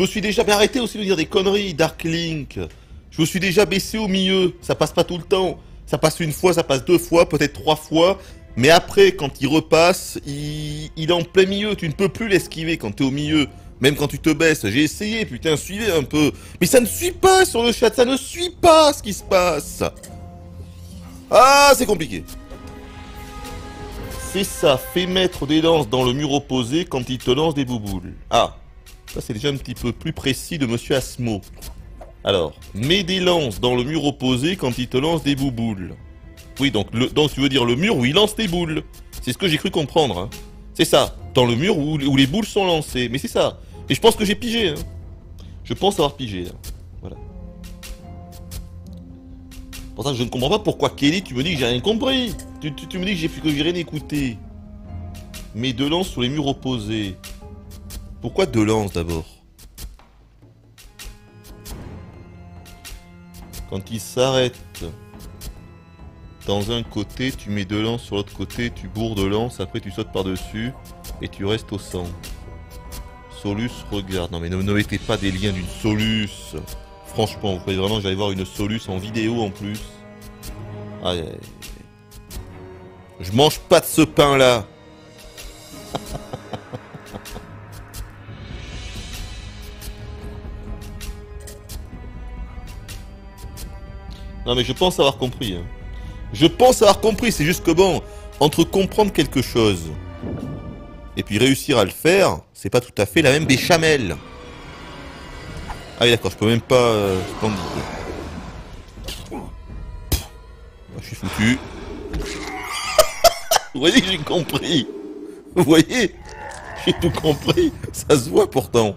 me suis déjà arrêté aussi de dire des conneries, Dark Link. Je me suis déjà baissé au milieu. Ça passe pas tout le temps. Ça passe une fois, ça passe 2 fois, peut-être 3 fois. Mais après, quand il repasse, il est en plein milieu. Tu ne peux plus l'esquiver quand t'es au milieu. Même quand tu te baisses. J'ai essayé, putain, suivez un peu. Mais ça ne suit pas sur le chat. Ça ne suit pas ce qui se passe. Ah, c'est compliqué. C'est ça, fais mettre des lances dans le mur opposé quand il te lance des bouboules. Ah, ça c'est déjà un petit peu plus précis de Monsieur Asmo. Alors, mets des lances dans le mur opposé quand il te lance des bouboules. Oui, donc tu veux dire le mur où il lance des boules. C'est ce que j'ai cru comprendre. Hein. C'est ça, dans le mur où les boules sont lancées. Mais c'est ça. Et je pense que j'ai pigé. Hein. Je pense avoir pigé. Hein. Voilà. Pour ça, je ne comprends pas pourquoi Kelly, tu me dis que j'ai rien compris. Tu me dis que j'ai rien écouté. Mets 2 lances sur les murs opposés. Pourquoi 2 lances d'abord? Quand il s'arrête dans un côté, tu mets 2 lances sur l'autre côté, tu bourres de lances, après tu sautes par-dessus et tu restes au centre. Solus regarde. Non mais ne mettez pas des liens d'une Solus. Franchement, vous croyez vraiment que j'allais voir une Solus en vidéo en plus? Aïe aïe. Je mange pas de ce pain là. Non mais je pense avoir compris. Hein. Je pense avoir compris, c'est juste que bon, entre comprendre quelque chose et puis réussir à le faire, c'est pas tout à fait la même béchamel. Ah oui d'accord, je peux même pas... splendide. Je suis foutu. Vous voyez, j'ai compris. Vous voyez, j'ai tout compris. Ça se voit pourtant.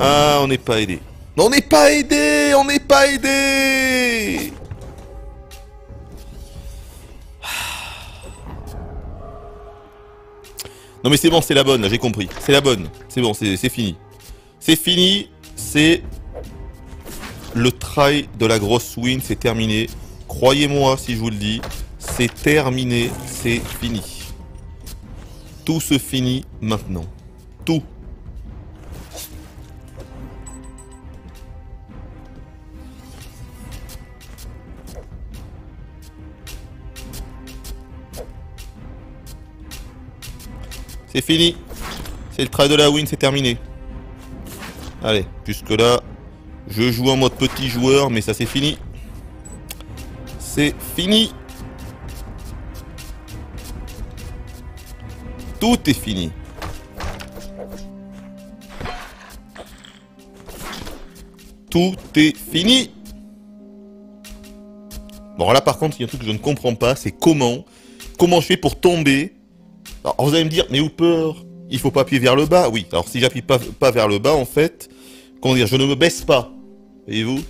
Ah, on n'est pas aidé. On n'est pas aidé. On n'est pas aidé. Non mais c'est bon, c'est la bonne, là, j'ai compris. C'est la bonne. C'est bon, c'est fini. C'est fini. C'est... Le try de la grosse win, c'est terminé. Croyez-moi si je vous le dis. C'est terminé. C'est fini. Tout se finit maintenant. Tout. C'est fini. C'est le try de la win, c'est terminé. Allez, jusque là, je joue en mode petit joueur, mais ça c'est fini. C'est fini. Tout est fini. Tout est fini. Bon là par contre, il y a un truc que je ne comprends pas, c'est comment je fais pour tomber. Alors vous allez me dire, mais Hooper, il faut pas appuyer vers le bas. Oui, alors si j'appuie pas vers le bas, en fait, comment dire, je ne me baisse pas. Voyez-vous?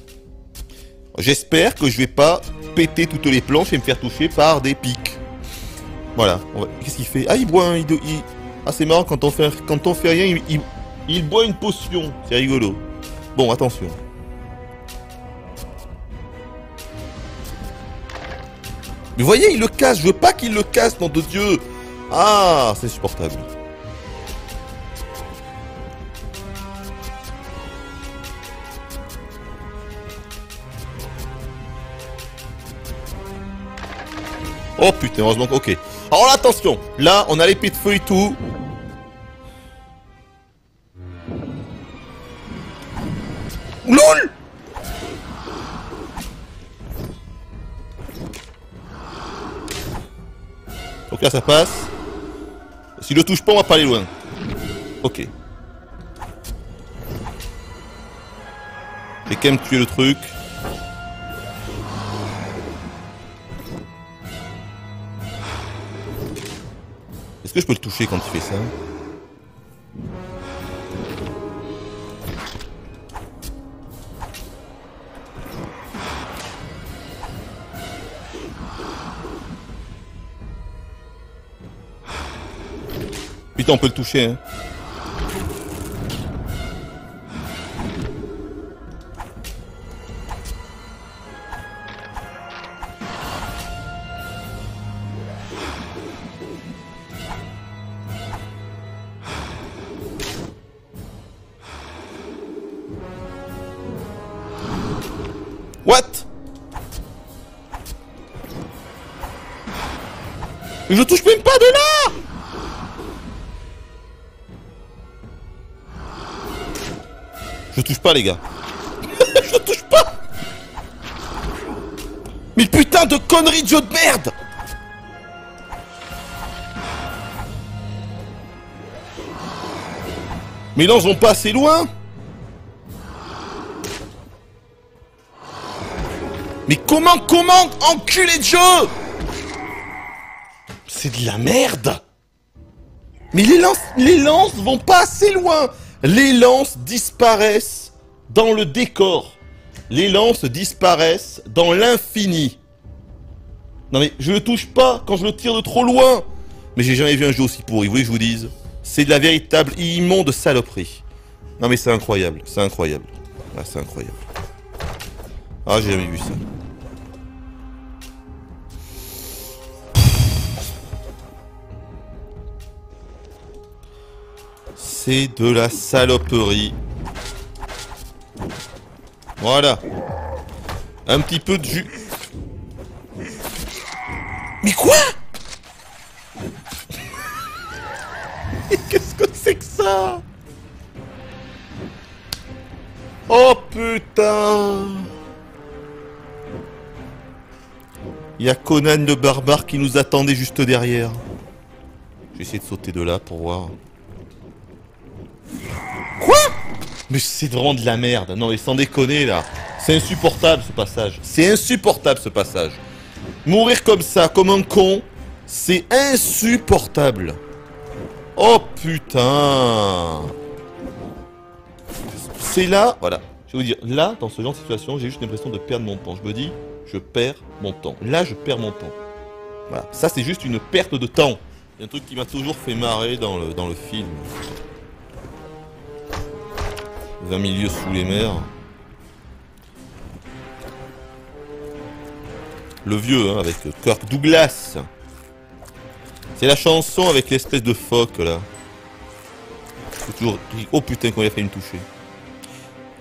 J'espère que je vais pas péter toutes les planches et me faire toucher par des pics. Voilà. Qu'est-ce qu'il fait? Ah, il boit un... Ah, c'est marrant, quand on fait rien, il boit une potion. C'est rigolo. Bon, attention. Mais vous voyez, il le casse. Je veux pas qu'il le casse, nom de Dieu. Ah, c'est insupportable. Oh putain, heureusement que... Ok. Alors là, attention. Là, on a l'épée de feu et tout. LOL. Donc là, ça passe. S'il le touche pas, on va pas aller loin. Ok. J'ai quand même tué le truc. Est-ce que je peux le toucher quand il fait ça? Putain, on peut le toucher, hein. What? Je touche même pas de là! Je touche pas, les gars. Je touche pas! Mais putain de conneries de jeu de merde! Mais là, ils vont pas assez loin! Mais comment, enculé de jeu! C'est de la merde! Mais les lances vont pas assez loin! Les lances disparaissent dans le décor. Les lances disparaissent dans l'infini. Non mais, je le touche pas quand je le tire de trop loin! Mais j'ai jamais vu un jeu aussi pourri, vous voulez que je vous dise? C'est de la véritable immonde saloperie. Non mais c'est incroyable, c'est incroyable. Ah, c'est incroyable. Ah, j'ai jamais vu ça. C'est de la saloperie. Voilà. Un petit peu de jus. Mais quoi? Qu'est-ce que c'est que ça? Oh putain! Il y a Conan le barbare qui nous attendait juste derrière. Je vais essayer de sauter de là pour voir. Quoi? Mais c'est vraiment de la merde. Non mais sans déconner là. C'est insupportable ce passage. C'est insupportable ce passage. Mourir comme ça, comme un con, c'est insupportable. Oh putain. C'est là, voilà. Je vais vous dire, là, dans ce genre de situation, j'ai juste l'impression de perdre mon temps. Je me dis, je perds mon temps. Là, je perds mon temps. Voilà. Ça, c'est juste une perte de temps. Il y a un truc qui m'a toujours fait marrer dans le film. 20 milieux sous les mers. Le vieux, hein, avec Kirk Douglas. C'est la chanson avec l'espèce de phoque, là. C'est toujours... Oh putain, qu'on a failli me toucher.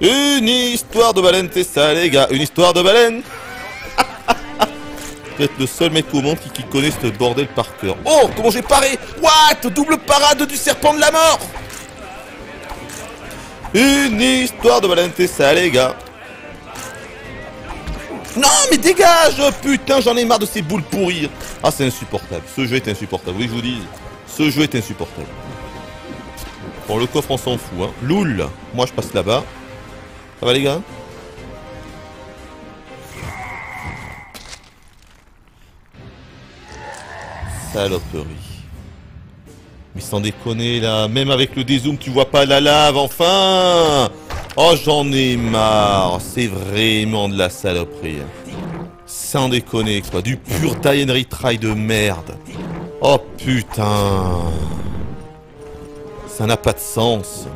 Une histoire de baleine, c'est ça, les gars. Une histoire de baleine. Vous êtes le seul mec au monde qui connaît ce bordel par cœur. Oh, comment j'ai paré. What? Double parade du serpent de la mort. Une histoire de baleine, c'est ça, les gars. Non, mais dégage. Putain, j'en ai marre de ces boules pourries. Ah, c'est insupportable. Ce jeu est insupportable. Oui, je vous dis. Ce jeu est insupportable. Bon, le coffre, on s'en fout, hein. Loul. Moi, je passe là-bas. Ça va, les gars? Saloperie. Mais sans déconner, là. Même avec le dézoom, tu vois pas la lave, enfin. Oh, j'en ai marre. C'est vraiment de la saloperie. Sans déconner, quoi. Du pur die and retry de merde. Oh, putain. Ça n'a pas de sens.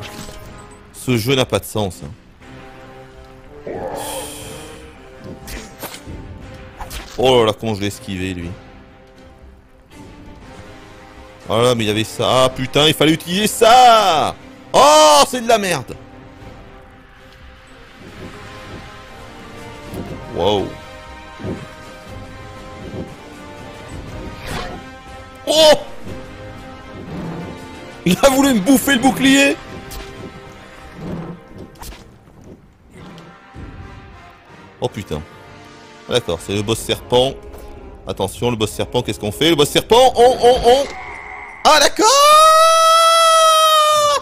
Ce jeu n'a pas de sens. Oh là là, comment je l'ai esquivé, lui. Voilà, mais il y avait ça. Ah, putain, il fallait utiliser ça. Oh, c'est de la merde. Wow. Oh! Il a voulu me bouffer le bouclier. Oh putain. D'accord, c'est le boss serpent. Attention, le boss serpent, qu'est-ce qu'on fait? Le boss serpent, on... Ah d'accord.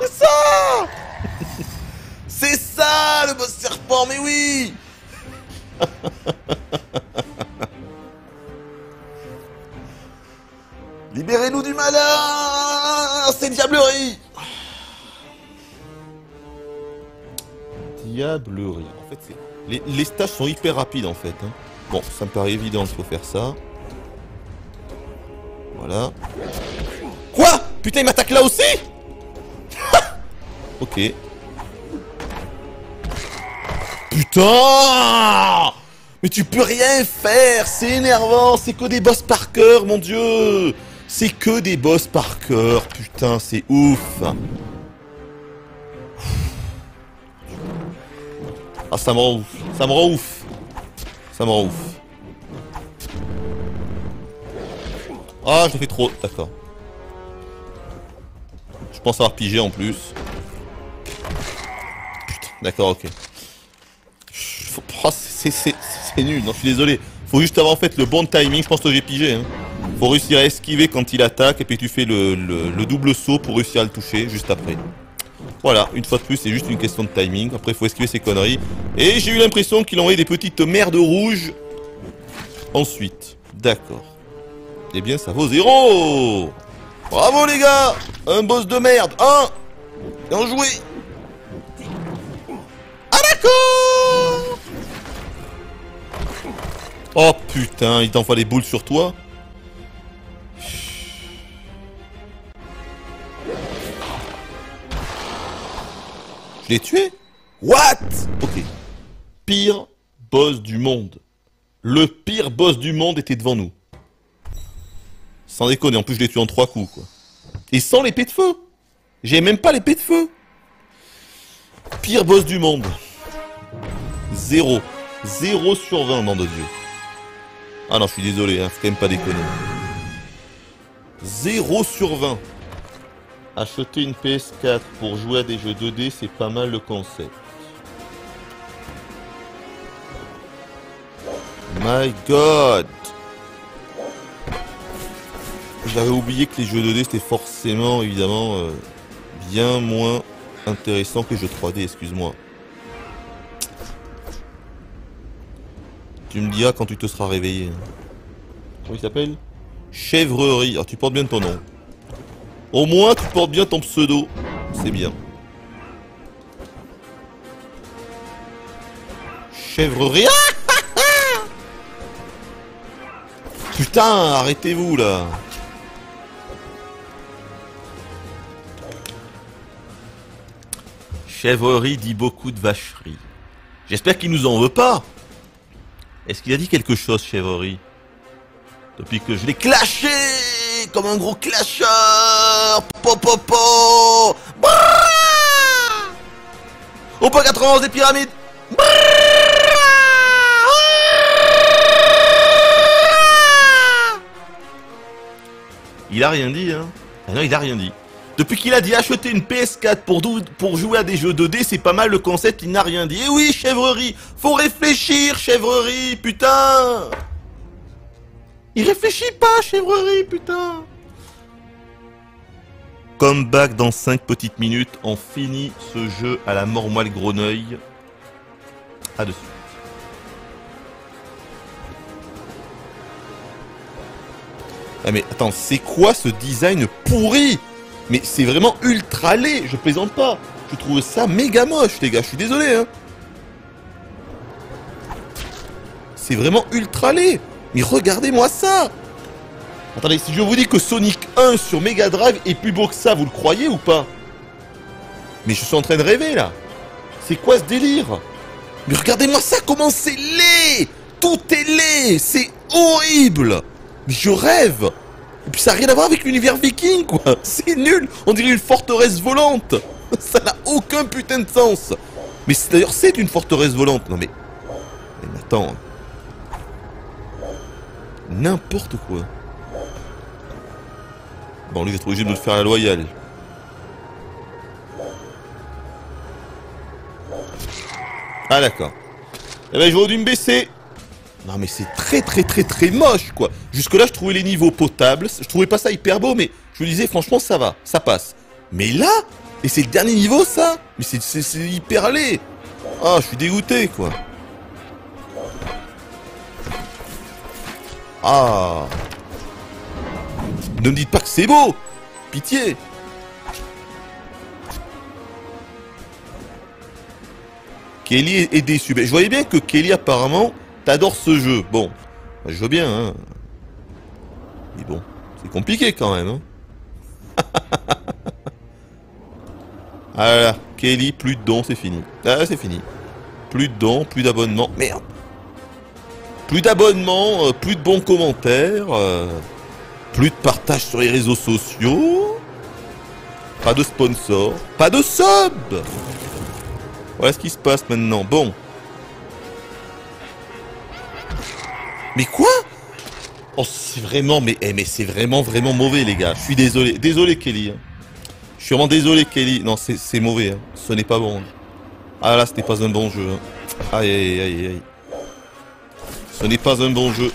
C'est ça. C'est ça, le boss serpent, mais oui. Libérez-nous du malin. C'est diablerie. Diablerie. En fait, les stages sont hyper rapides, en fait. Hein. Bon, ça me paraît évident qu'il faut faire ça. Voilà. Quoi? Putain, il m'attaque là aussi. Ok. Putain! Mais tu peux rien faire, c'est énervant, c'est que des boss par cœur, mon dieu! C'est que des boss par cœur, putain, c'est ouf! Ah, ça me rend ouf, ça me rend ouf! Ça me rend ouf. Ah, je l'ai fait trop, d'accord. Je pense avoir pigé en plus. Putain, d'accord, ok. Oh, c'est nul, non, je suis désolé. Faut juste avoir en fait le bon timing, je pense que j'ai pigé. Hein. Faut réussir à esquiver quand il attaque et puis tu fais le double saut pour réussir à le toucher juste après. Voilà, une fois de plus, c'est juste une question de timing. Après, il faut esquiver ces conneries. Et j'ai eu l'impression qu'il envoyait des petites merdes rouges. Ensuite, d'accord. Eh bien, ça vaut 0. Bravo les gars. Un boss de merde. Bien joué. Ah d'accord. Oh putain, il t'envoie les boules sur toi. Je l'ai tué? What? Ok. Pire boss du monde. Le pire boss du monde était devant nous. Sans déconner, en plus je l'ai tué en 3 coups, quoi. Et sans l'épée de feu. J'ai même pas l'épée de feu. Pire boss du monde. 0. 0 sur 20, nom de Dieu. Ah non, je suis désolé, hein, faut quand même pas déconner. 0 sur 20. Acheter une PS4 pour jouer à des jeux 2D, c'est pas mal le concept. My God! J'avais oublié que les jeux 2D c'était forcément, évidemment, bien moins intéressant que les jeux 3D, excuse-moi. Tu me diras quand tu te seras réveillé. Comment il s'appelle? Chèvrerie. Alors tu portes bien ton nom. Au moins tu portes bien ton pseudo. C'est bien. Chèvrerie. Putain, arrêtez-vous là. Chèvrerie dit beaucoup de vacherie. J'espère qu'il nous en veut pas. Est-ce qu'il a dit quelque chose, Chèvrerie? Depuis que je l'ai clashé comme un gros clasheur. Popopo. Au pas 91 des pyramides. Il a rien dit, hein. Ah non, il a rien dit. Depuis qu'il a dit acheter une PS4 pour jouer à des jeux 2D, c'est pas mal le concept, il n'a rien dit. Eh oui, Chèvrerie, faut réfléchir, Chèvrerie, putain. Il réfléchit pas, Chèvrerie, putain. Comeback dans 5 petites minutes, on finit ce jeu à la mort moelle Grenouille. À dessus. Ah mais attends, c'est quoi ce design pourri? Mais c'est vraiment ultra laid, je plaisante pas. Je trouve ça méga moche, les gars, je suis désolé, hein. C'est vraiment ultra laid. Mais regardez-moi ça. Attendez, si je vous dis que Sonic 1 sur Mega Drive est plus beau que ça, vous le croyez ou pas? Mais je suis en train de rêver, là. C'est quoi ce délire? Mais regardez-moi ça, comment c'est laid. Tout est laid, c'est horrible. Mais je rêve. Et puis ça n'a rien à voir avec l'univers viking, quoi. C'est nul. On dirait une forteresse volante. Ça n'a aucun putain de sens. Mais d'ailleurs, c'est une forteresse volante. Non mais... Mais attends. N'importe quoi. Bon, lui, je vais être obligé de me faire la loyale. Ah, d'accord. Eh ben, j'aurais dû me baisser. Non mais c'est très moche quoi. Jusque là je trouvais les niveaux potables, je trouvais pas ça hyper beau mais je me disais franchement ça va, ça passe. Mais là, et c'est le dernier niveau ça. Mais c'est hyper laid. Ah je suis dégoûté quoi. Ah. Ne me dites pas que c'est beau. Pitié. Kelly est déçu. Je voyais bien que Kelly apparemment... T'adores ce jeu, bon, bah, je veux bien, hein. Mais bon, c'est compliqué quand même, hein. Ah là, Kelly, plus de dons, c'est fini. Ah, c'est fini. Plus de dons, plus d'abonnements. Merde. Plus d'abonnements, plus de bons commentaires, plus de partage sur les réseaux sociaux. Pas de sponsors, pas de sub. Voilà ce qui se passe maintenant. Bon. Mais quoi? Oh, c'est vraiment, mais c'est vraiment mauvais, les gars. Je suis désolé. Désolé, Kelly. Hein. Je suis vraiment désolé, Kelly. Non, c'est mauvais. Hein. Ce n'est pas bon. Hein. Ah là, c'était pas un bon jeu. Hein. Aïe, aïe, aïe, aïe. Ce n'est pas un bon jeu.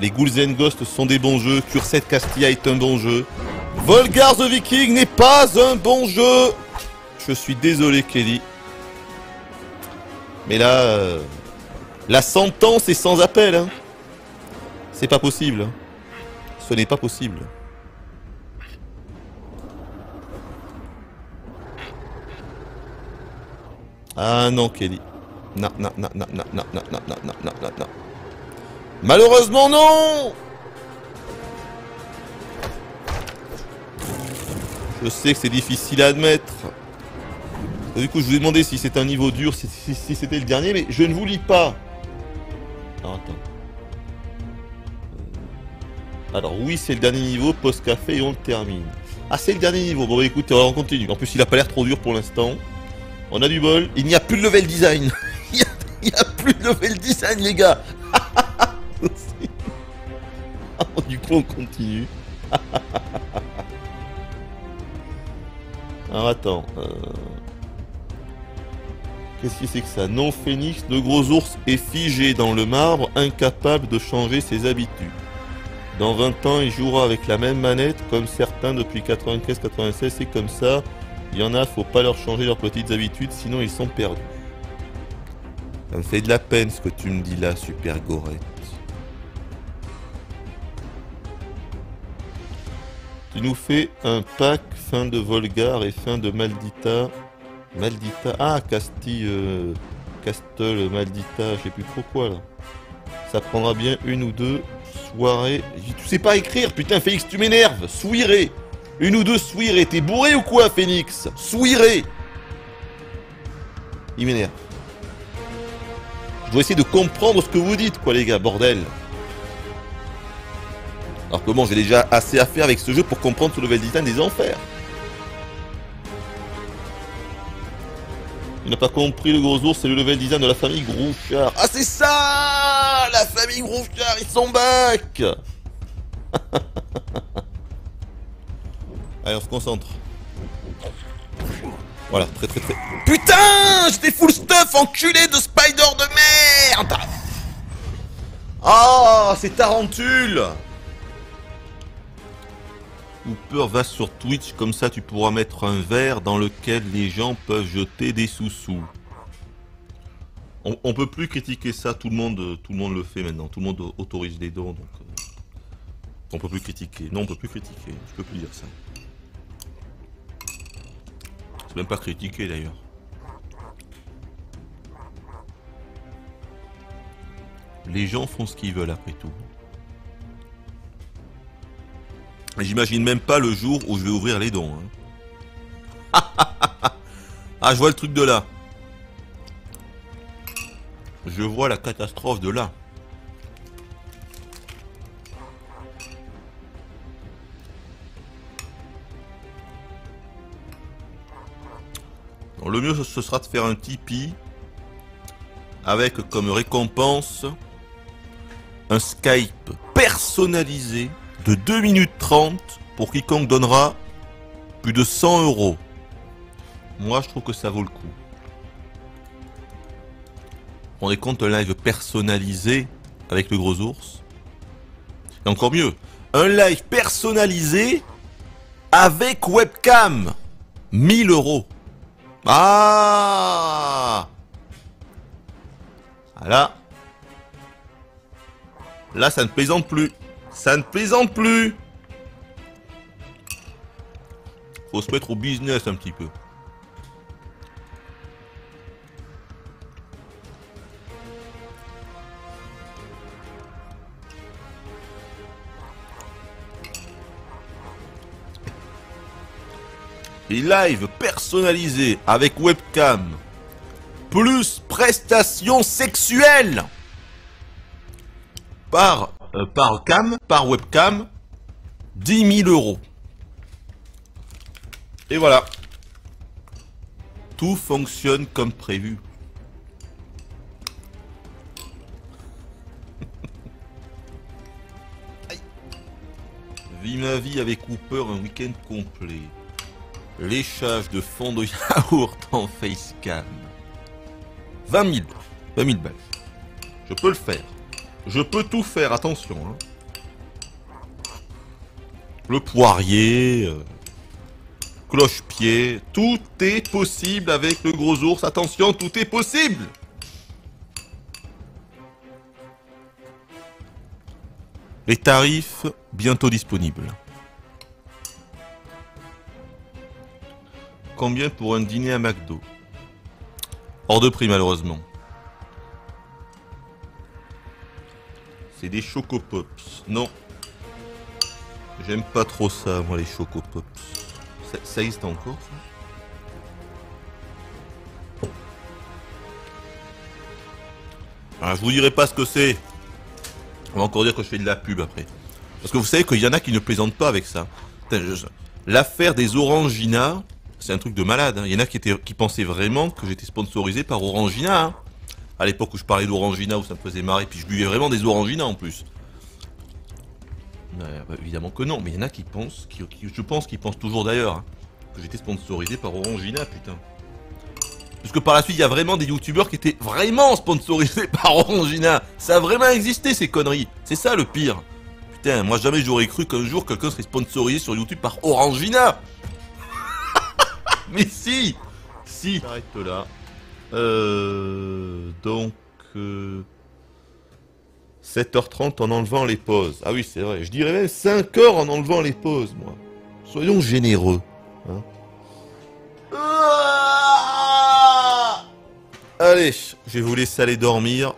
Les Ghouls and Ghosts sont des bons jeux. Curset Castilla est un bon jeu. Volgar the Viking n'est pas un bon jeu. Je suis désolé, Kelly. Mais là, la sentence est sans appel. Hein. C'est pas possible. Hein. Ce n'est pas possible. Ah non, Kelly. Non, non, non, non, non, non, non, non, non, non, non, non. Malheureusement, non. Je sais que c'est difficile à admettre. Du coup, je vous ai demandé si c'était un niveau dur, si c'était le dernier, mais je ne vous lis pas. Alors, attends. Alors, oui, c'est le dernier niveau, post-café, et on le termine. Ah, c'est le dernier niveau. Bon, bah, écoute, on continue. En plus, il a pas l'air trop dur pour l'instant. On a du bol. Il n'y a plus de level design. Il n'y a plus de level design, les gars. Du coup, on continue. Alors, attends. Qu'est-ce que c'est que ça? Non, Phoenix, le gros ours est figé dans le marbre, incapable de changer ses habitudes. Dans 20 ans, il jouera avec la même manette, comme certains depuis 95-96, c'est comme ça. Il y en a, faut pas leur changer leurs petites habitudes, sinon ils sont perdus. Ça me fait de la peine ce que tu me dis là, Super Gorette. Tu nous fais un pack fin de Volgar et fin de Maldita. Maldita. Ah, Castille. Castle, Maldita, je sais plus trop quoi là. Ça prendra bien une ou deux soirées. Tu sais pas écrire, putain, Félix, tu m'énerves. Souiré. Une ou deux souirées. T'es bourré ou quoi, Phoenix? Souiré. Il m'énerve. Je dois essayer de comprendre ce que vous dites, quoi, les gars, bordel. Alors que bon, j'ai déjà assez à faire avec ce jeu pour comprendre ce level design des enfers. Il n'a pas compris, le gros ours, c'est le level design de la famille Grouchard. Ah, c'est ça! La famille Grouchard, ils sont back! Allez, on se concentre. Voilà, très. Putain! J'étais full stuff, enculé de spider de merde! Ah, c'est Tarentule! Hooper va sur Twitch, comme ça tu pourras mettre un verre dans lequel les gens peuvent jeter des sous-sous. On peut plus critiquer ça, tout le monde le fait maintenant, tout le monde autorise les dons, donc on peut plus critiquer. Non, on peut plus critiquer, je peux plus dire ça. C'est même pas critiquer d'ailleurs. Les gens font ce qu'ils veulent après tout. J'imagine même pas le jour où je vais ouvrir les dons. Hein. Ah, je vois le truc de là. Je vois la catastrophe de là. Donc, le mieux, ce sera de faire un Tipeee avec comme récompense un Skype personnalisé de 2 minutes 30 pour quiconque donnera plus de 100 €. Moi, je trouve que ça vaut le coup. Vous vous rendez compte, un live personnalisé avec le gros ours? Et encore mieux, un live personnalisé avec webcam. 1000 €. Ah! Voilà. Là, ça ne plaisante plus. Ça ne plaisante plus. Faut se mettre au business un petit peu. et live personnalisés avec webcam, plus prestations sexuelles par webcam, 10 000 euros. Et voilà. Tout fonctionne comme prévu. Vis ma vie avec Cooper un week-end complet. Léchage de fond de yaourt en facecam. 20 000 balles. Je peux le faire. Je peux tout faire, attention. Hein. Le poirier, cloche-pied, tout est possible avec le gros ours. Attention, tout est possible. Les tarifs bientôt disponibles. Combien pour un dîner à McDo? Hors de prix malheureusement. C'est des Choco Pops. Non. J'aime pas trop ça, moi, les Choco Pops. Ça existe encore, ça? Alors, je vous dirai pas ce que c'est. On va encore dire que je fais de la pub après. Parce que vous savez qu'il y en a qui ne plaisantent pas avec ça. L'affaire des Orangina, c'est un truc de malade. Hein. Il y en a qui pensaient vraiment que j'étais sponsorisé par Orangina. Hein. À l'époque où je parlais d'Orangina, où ça me faisait marrer, puis je buvais vraiment des Orangina en plus. Bah, évidemment que non, mais il y en a qui pensent, je pense qu'ils pensent toujours d'ailleurs, hein, que j'étais sponsorisé par Orangina, putain. Parce que par la suite, il y a vraiment des youtubeurs qui étaient vraiment sponsorisés par Orangina. Ça a vraiment existé, ces conneries. C'est ça le pire. Putain, moi jamais j'aurais cru qu'un jour quelqu'un serait sponsorisé sur YouTube par Orangina. Mais si. Si. J'arrête là. Donc... 7h30 en enlevant les pauses. Ah oui, c'est vrai. Je dirais même 5h en enlevant les pauses, moi. Soyons généreux. Hein. Allez, je vais vous laisser aller dormir.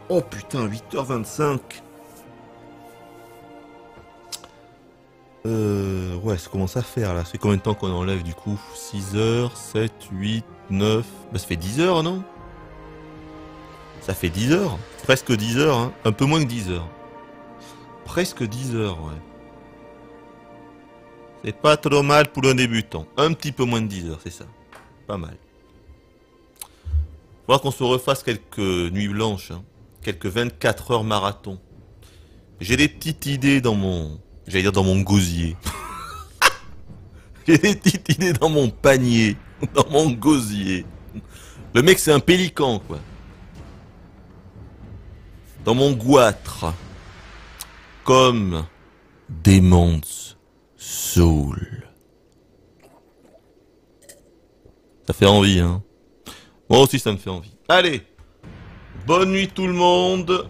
Oh putain, 8h25. Ouais, ça commence à faire là. C'est combien de temps qu'on enlève du coup? 6h, 7, 8, 9... Bah ça fait 10 heures, non? Ça fait 10 heures. Presque 10 heures, hein. Un peu moins que 10 heures. Presque 10 heures, ouais. C'est pas trop mal pour un débutant. Un petit peu moins de 10 heures, c'est ça. Pas mal. Faudra qu'on se refasse quelques nuits blanches. Hein. Quelques 24 heures marathon. J'ai des petites idées dans mon... J'allais dire dans mon gosier. J'ai des petites idées dans mon panier. Dans mon gosier. Le mec, c'est un pélican, quoi. Dans mon goitre. Comme Demon's Soul. Ça fait envie, hein. Moi aussi, ça me fait envie. Allez. Bonne nuit tout le monde.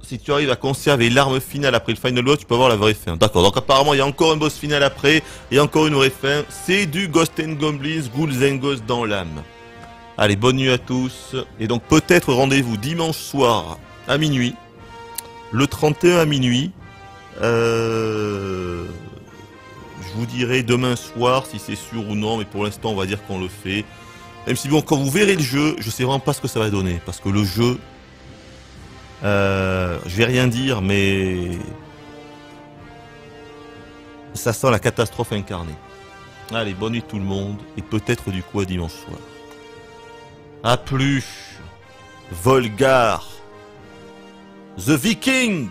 Si tu arrives à conserver l'arme finale après le final boss, tu peux avoir la vraie fin. D'accord, donc apparemment il y a encore un boss final après, et encore une vraie fin. C'est du Ghosts and Goblins, Ghouls and Ghosts dans l'âme. Allez, bonne nuit à tous. Et donc peut-être rendez-vous dimanche soir à minuit. Le 31 à minuit. Je vous dirai demain soir si c'est sûr ou non, mais pour l'instant on va dire qu'on le fait. Même si bon, quand vous verrez le jeu, je sais vraiment pas ce que ça va donner. Parce que le jeu... je vais rien dire, mais ça sent la catastrophe incarnée. Allez, bonne nuit tout le monde, et peut-être du coup à dimanche soir. A plus, Volgar, The Viking.